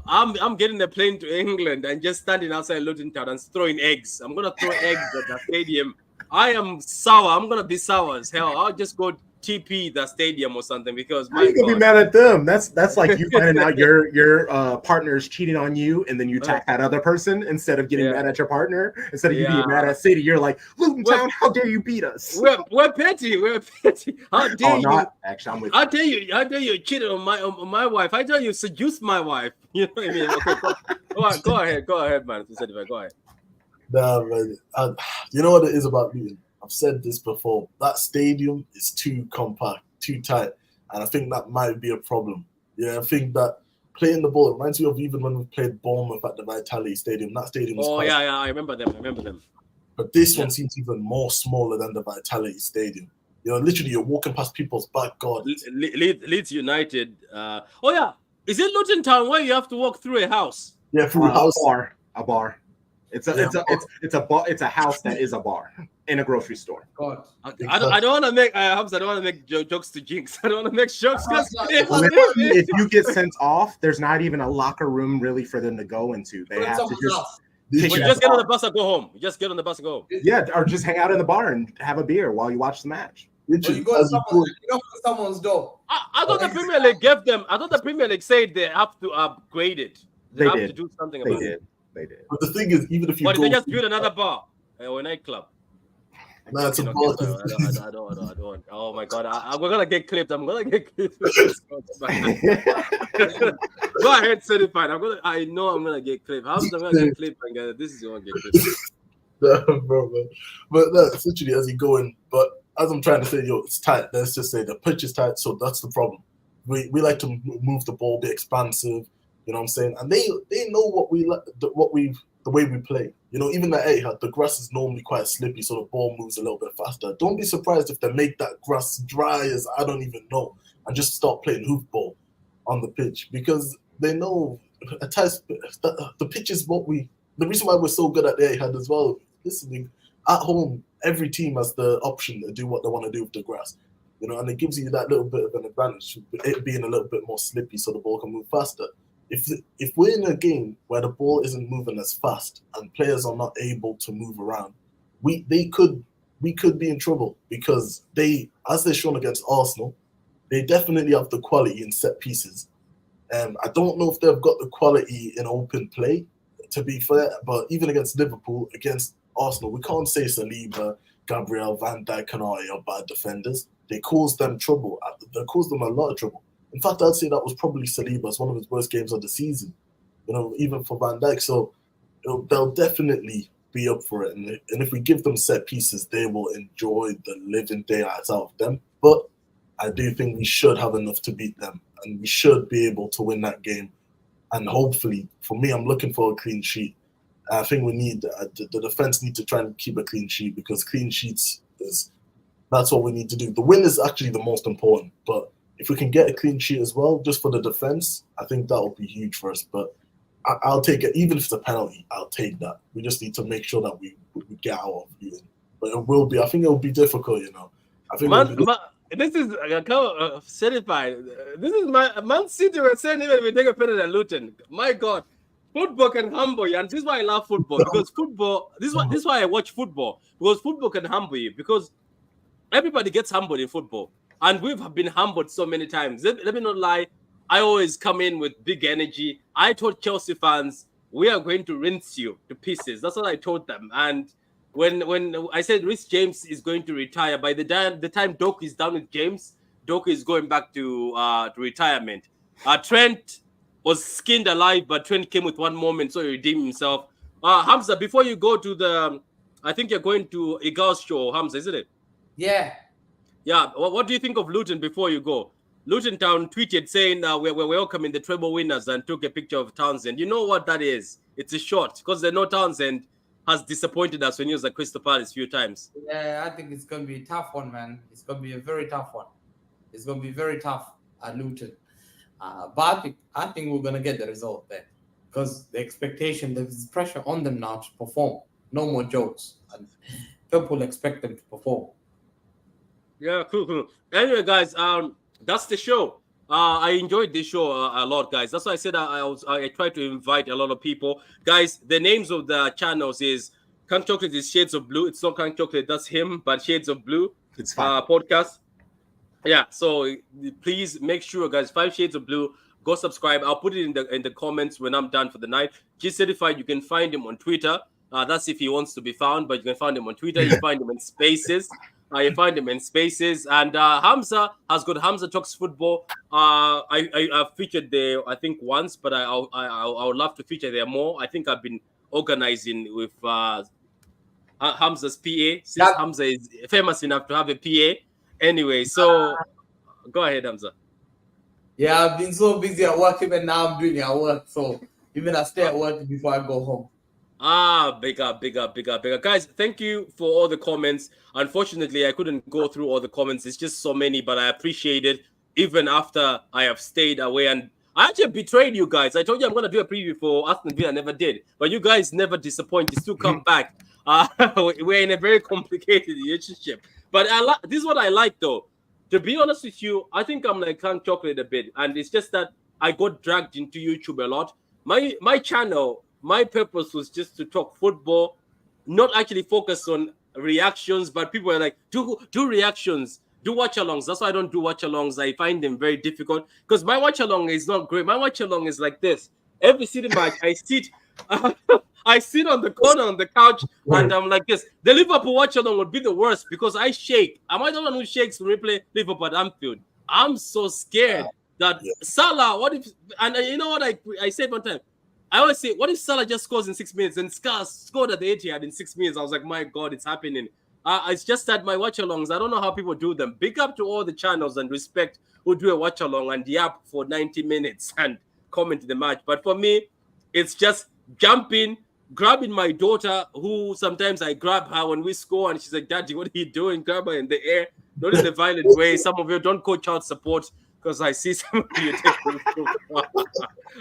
I'm getting a plane to England and just standing outside Luton Town and throwing eggs. I'm going to throw eggs at the stadium. I am sour. I'm going to be sour as hell. I'll just go TP the stadium or something because how you gonna be mad at them? That's like you finding out your partner is cheating on you, and then you attack that other person instead of getting mad at your partner. Instead of you being mad at City, you're like, Luton Town, how dare you beat us? We're petty. How dare you? Not actually. I'm with how dare you cheated on my wife? I tell you, seduce my wife. You know what I mean? Okay, go ahead, man. Go ahead. No, man. You know what it is about Luton? I've said this before. That stadium is too compact, too tight, and I think that might be a problem. Yeah, I think that playing the ball, it reminds me of even when we played Bournemouth at the Vitality Stadium. That stadium was I remember them. But this one seems even more smaller than the Vitality Stadium. You know, literally you're walking past people's back gardens. Leeds United. Is it Luton Town where you have to walk through a house? Yeah, through a house. A bar. It's a house that is a bar in a grocery store. God, I don't want to make I don't want to make jokes to jinx. I don't want to make jokes. If you get sent off, there's not even a locker room really for them to go into. They have to just get on the bus and go home. You just get on the bus and go home. Yeah, or just hang out in the bar and have a beer while you watch the match. You go to someone's door. I thought the Premier League gave them. I thought the Premier League said they have to upgrade it. They have to do something about it. They did. But the thing is, even if you What, did they just build another bar or a nightclub? No, it's a bar. I don't. Oh my god, I'm gonna get clipped. I'm gonna get clipped. Go ahead, certified. I know I'm gonna get clipped. I'm gonna get clipped, and this is gonna get clipped. No, bro, man. But no, essentially, as you go in, but as I'm trying to say, it's tight. Let's just say the pitch is tight, so that's the problem. We like to move the ball, be expansive. You know what I'm saying? And they know what we like, the way we play. You know, even at Etihad, the grass is normally quite slippy, so the ball moves a little bit faster. Don't be surprised if they make that grass dry as I don't even know, and just start playing hoofball on the pitch, because they know the pitch is what we. The reason why we're so good at the Etihad as well. Listening at home, every team has the option to do what they want to do with the grass. You know, and it gives you that little bit of an advantage, it being a little bit more slippy, so the ball can move faster. If we're in a game where the ball isn't moving as fast and players are not able to move around, we could be in trouble, because as they've shown against Arsenal, they definitely have the quality in set pieces. I don't know if they've got the quality in open play, to be fair, but even against Liverpool, against Arsenal, we can't say Saliba, Gabriel, Van Dijk, Kanate are bad defenders. They caused them trouble. They caused them a lot of trouble. In fact, I'd say that was probably Saliba's one of his worst games of the season, you know, even for Van Dijk. So they'll definitely be up for it. And if we give them set pieces, they will enjoy the living daylights out of them. But I do think we should have enough to beat them, and we should be able to win that game. And hopefully, for me, I'm looking for a clean sheet. I think we need the defense need to try and keep a clean sheet, because clean sheets that's what we need to do. The win is actually the most important, but if we can get a clean sheet as well, just for the defense, I think that will be huge for us. But I'll take it, even if it's a penalty. I'll take that. We just need to make sure that we get out of Luton. But it will be. I think it will be difficult. You know. I think this is certified. This is Man City were saying even we take a penalty at Luton. My God. Football can humble you, and this is why I love football, because football. This is why I watch football, because football can humble you, because everybody gets humbled in football, and we've been humbled so many times. Let me not lie. I always come in with big energy. I told Chelsea fans, we are going to rinse you to pieces. That's what I told them. And when I said Rhys James is going to retire, by the time Doku is done with James, Doku is going back to retirement. Trent was skinned alive, but Trent came with one moment, so he redeemed himself. Hamza, before you go to I think you're going to Igal's show, Hamza, isn't it? Yeah. Yeah. What do you think of Luton before you go? Luton Town tweeted saying we're welcoming the treble winners and took a picture of Townsend. You know what that is? It's a short, because they know Townsend has disappointed us when he was at Crystal Palace a few times. Yeah, I think it's going to be a tough one, man. It's going to be a very tough one. It's going to be very tough at Luton. But I think we're going to get the result there, because the expectation, there's pressure on them now to perform. No more jokes. And people expect them to perform. Yeah, cool. Anyway, guys, that's the show. I enjoyed this show a lot, guys. That's why I said I tried to invite a lot of people. Guys, the names of the channels is Can't Chocolate is Shades of Blue. It's not Can't Chocolate, that's him, but Shades of Blue. It's fine. Podcast. Yeah, so please make sure, guys, 5 Shades of Blue. Go subscribe. I'll put it in the comments when I'm done for the night. G Certified, you can find him on Twitter. That's if he wants to be found, but you can find him on Twitter. You find him in Spaces. You find him in Spaces. And Hamza has got Hamza Talks Football. I featured there, I think, once, but I would love to feature there more. I think I've been organizing with Hamza's PA, since Hamza is famous enough to have a PA. Anyway, so go ahead, Hamza. Yeah, I've been so busy at work, even now I'm doing it at work. So even I stay at work before I go home. Big up. Guys, thank you for all the comments. Unfortunately, I couldn't go through all the comments. It's just so many, but I appreciate it, even after I have stayed away. And I actually betrayed you guys. I told you I'm going to do a preview for Aston Villa. I never did. But you guys never disappoint. You still come back. We're in a very complicated relationship. But this is what I like, though. To be honest with you, I think I'm like Can't Chocolate a bit. And it's just that I got dragged into YouTube a lot. My channel, my purpose was just to talk football, not actually focus on reactions. But people are like, do reactions, do watch-alongs. That's why I don't do watch-alongs. I find them very difficult because my watch-along is not great. My watch-along is like this. Every city match, I sit I sit on the corner on the couch and I'm like this. The Liverpool watch along would be the worst because I shake. Am I the one who shakes when we play Liverpool at Anfield? I'm so scared that Salah, what if, and you know what I said one time? I always say, what if Salah just scores in 6 minutes and scored at the Etihad in 6 minutes? I was like, my God, it's happening. It's just that my watch-alongs, I don't know how people do them. Big up to all the channels and respect who do a watch-along and yap for 90 minutes and comment the match. But for me, it's just jumping, grabbing my daughter, who sometimes I grab her when we score, and she's like, Daddy, what are you doing? Grab her in the air. Not in the violent way. Some of you don't call child support because I see some of you take too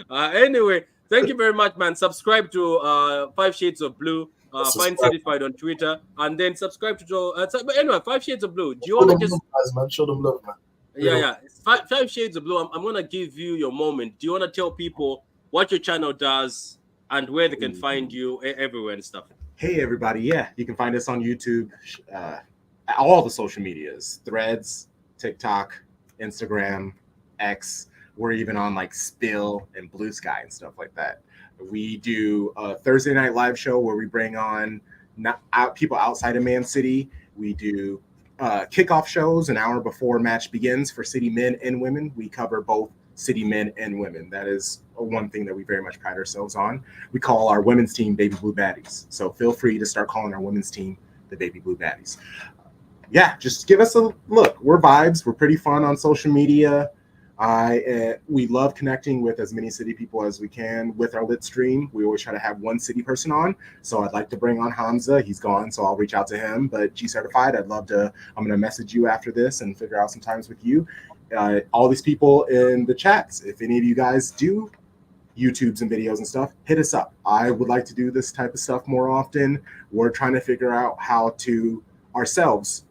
far. Anyway, thank you very much, man. Subscribe to 5 Shades of Blue. Find Certified on Twitter, and then subscribe to but anyway, 5 Shades of Blue. Do you want to just guys, man? Show them love, man. Yeah. 5 Shades of Blue. I'm gonna give you your moment. Do you want to tell people what your channel does and where they can find you everywhere and stuff? Hey, everybody. Yeah, you can find us on YouTube, all the social medias, Threads, TikTok, Instagram, X. We're even on like Spill and Blue Sky and stuff like that. We do a Thursday night live show where we bring on people outside of Man City. We do kickoff shows an hour before match begins for City men and women. We cover both City men and women. That is one thing that we very much pride ourselves on. We call our women's team Baby Blue Baddies. So feel free to start calling our women's team the Baby Blue Baddies. Yeah, just give us a look. We're vibes. We're pretty fun on social media. We love connecting with as many City people as we can with our lit stream. We always try to have one City person on. So I'd like to bring on Hamza. He's gone, so I'll reach out to him. But G Certified, I'm going to message you after this and figure out some times with you. All these people in the chats, if any of you guys do YouTubes and videos and stuff, hit us up. I would like to do this type of stuff more often. We're trying to figure out how to ourselves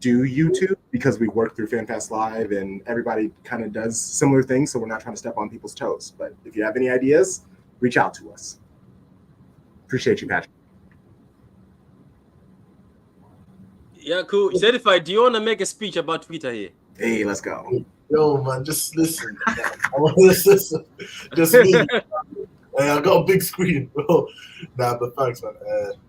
do YouTube because we work through FanFast Live and everybody kind of does similar things. So we're not trying to step on people's toes. But if you have any ideas, reach out to us. Appreciate you, Patrick. Yeah, cool. Certified, do you want to make a speech about Twitter here? Hey, let's go. Yo, man, just listen. I want to listen. Just me. I got a big screen, bro. But thanks, man.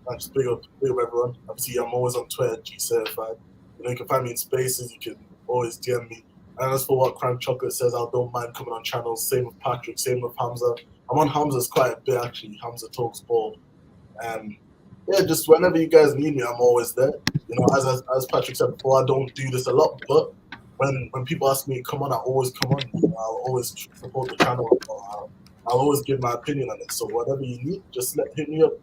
I just big up everyone. Obviously, I'm always on Twitter, G Certified. You can find me in spaces. You can always DM me. And as for what Crank Chocolate says, I don't mind coming on channels. Same with Patrick. Same with Hamza. I'm on Hamza's quite a bit, actually. Hamza Talks Ball. Yeah, just whenever you guys need me, I'm always there. You know, as Patrick said before, I don't do this a lot, but when people ask me to come on, I always come on. You know, I'll always support the channel. I'll always give my opinion on it. So whatever you need, just hit me up.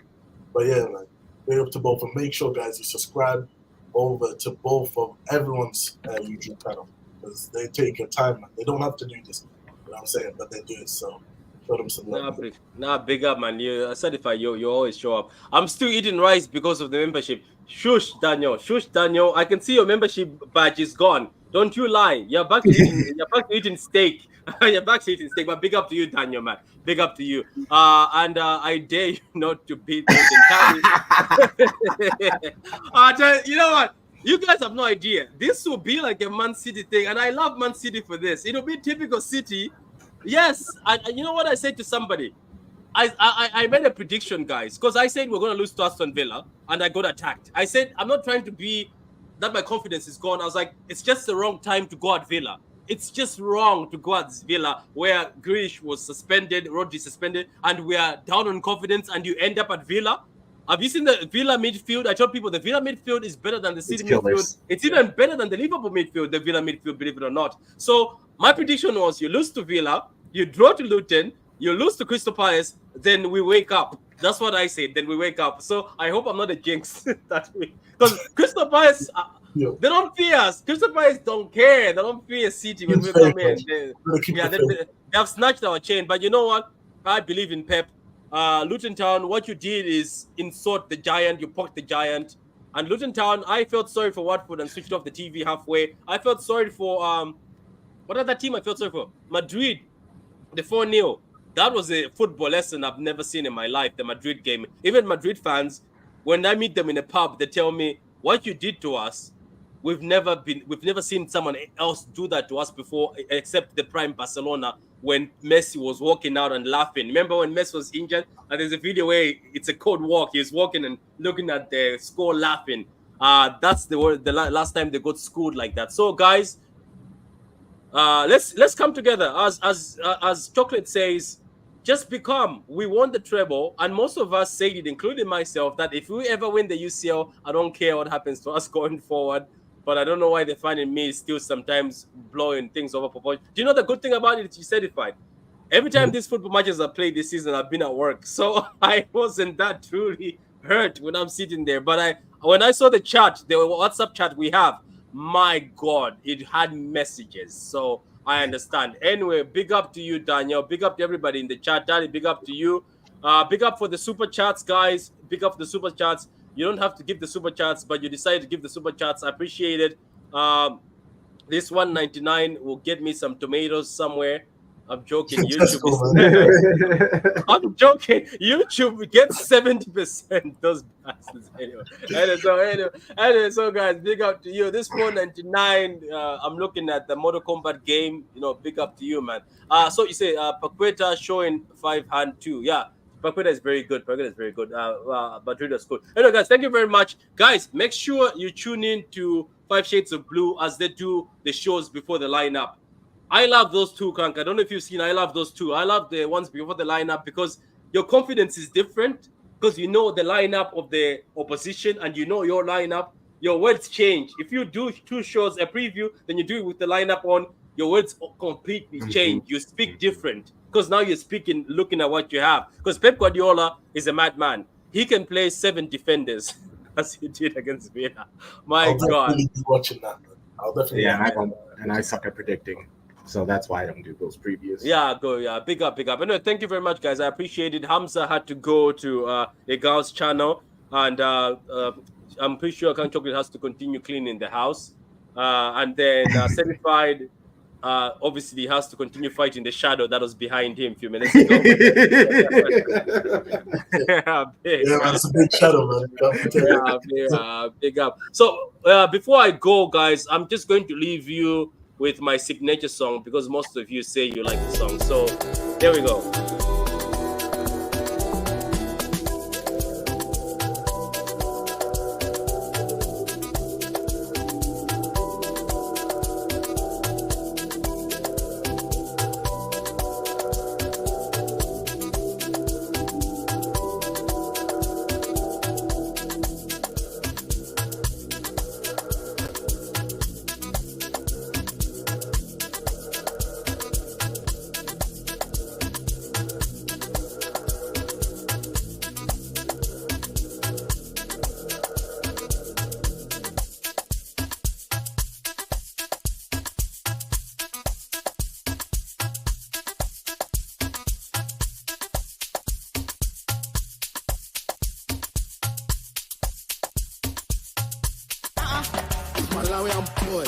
But yeah, man, big up to both. And make sure, guys, you subscribe over to both of everyone's YouTube channel because they take your time, man. They don't have to do this. You know what I'm saying? But they do it. So show them some love. Big up, man. You Certified, you always show up. I'm still eating rice because of the membership. Shush, Daniel. I can see your membership badge is gone. Don't you lie. You're back to eating steak. You're back to eating steak. But big up to you, Daniel, man. Big up to you. I dare you not to beat you know what? You guys have no idea. This will be like a Man City thing. And I love Man City for this. It'll be typical City. Yes. You know what I said to somebody? I made a prediction, guys. Because I said we're going to lose to Aston Villa. And I got attacked. I said, I'm not trying to be that my confidence is gone. I was like, it's just the wrong time to go at Villa. It's just wrong to go at Villa where Grealish was suspended, Rodri suspended, and we are down on confidence, and you end up at Villa. Have you seen the Villa midfield? I told people the Villa midfield is better than the City midfield. It's even better than the Liverpool midfield, the Villa midfield, believe it or not. So my prediction was you lose to Villa, you draw to Luton, you lose to Crystal Palace, then we wake up. That's what I said. Then we wake up. So I hope I'm not a jinx that week. Because Crystal Palace, they don't fear us. Crystal Palace don't care. They don't fear City when we come in. They have snatched our chain. But you know what? I believe in Pep. Luton Town, what you did is insult the giant. You poked the giant. And Luton Town, I felt sorry for Watford and switched off the TV halfway. I felt sorry for what other team I felt sorry for? Madrid, the 4-0. That was a football lesson I've never seen in my life, the Madrid game. Even Madrid fans, when I meet them in a pub, they tell me, what you did to us we've never seen someone else do that to us before, except the prime Barcelona when Messi was walking out and laughing. Remember when Messi was injured? And there's a video where it's a cold walk. He's walking and looking at the score, laughing. That's the last time they got scored like that. So guys, let's come together. As Chocolate says, just become. We won the treble, and most of us said it, including myself, that if we ever win the UCL, I don't care what happens to us going forward. But I don't know why they're finding me still sometimes blowing things over proportion. Do you know the good thing about it? You certified. Every time these football matches are played this season, I've been at work, so I wasn't that truly hurt when I'm sitting there. But when I saw the chat, the WhatsApp chat we have, my God, it had messages. So I understand. Anyway, big up to you, Daniel. Big up to everybody in the chat. Daddy, big up to you. Big up for the super chats, guys. Big up for the super chats. You don't have to give the super chats, but you decided to give the super chats. I appreciate it. This 199 will get me some tomatoes somewhere. I'm joking. YouTube I'm joking. YouTube gets 70%. Those bastards. Anyway, so guys, big up to you. This 499. I'm looking at the Mortal Kombat game. Big up to you, man. So you say Paqueta showing 5-hand too. Yeah. Paqueta is very good. But Madrida's good. Anyway, guys, thank you very much. Guys, make sure you tune in to 5 Shades of Blue as they do the shows before the lineup. I love those two, Kank. I don't know if you've seen. I love those two. I love the ones before the lineup because your confidence is different because you know the lineup of the opposition and you know your lineup. Your words change. If you do 2 shows, a preview, then you do it with the lineup on, your words completely change. You speak different because now you're speaking looking at what you have. Because Pep Guardiola is a madman. He can play 7 defenders as he did against Villa. I'll definitely be watching that. I'll definitely. Yeah, and I suck at predicting. So that's why I don't do those previews. Yeah, big up. Anyway, thank you very much, guys. I appreciate it. Hamza had to go to Egal's channel, and I'm pretty sure Count Chocolate has to continue cleaning the house. And then Certified, obviously, has to continue fighting the shadow that was behind him a few minutes ago. That's a big shadow, man. Big up. So before I go, guys, I'm just going to leave you with my signature song because most of you say you like the song. So there we go. Malawian boy.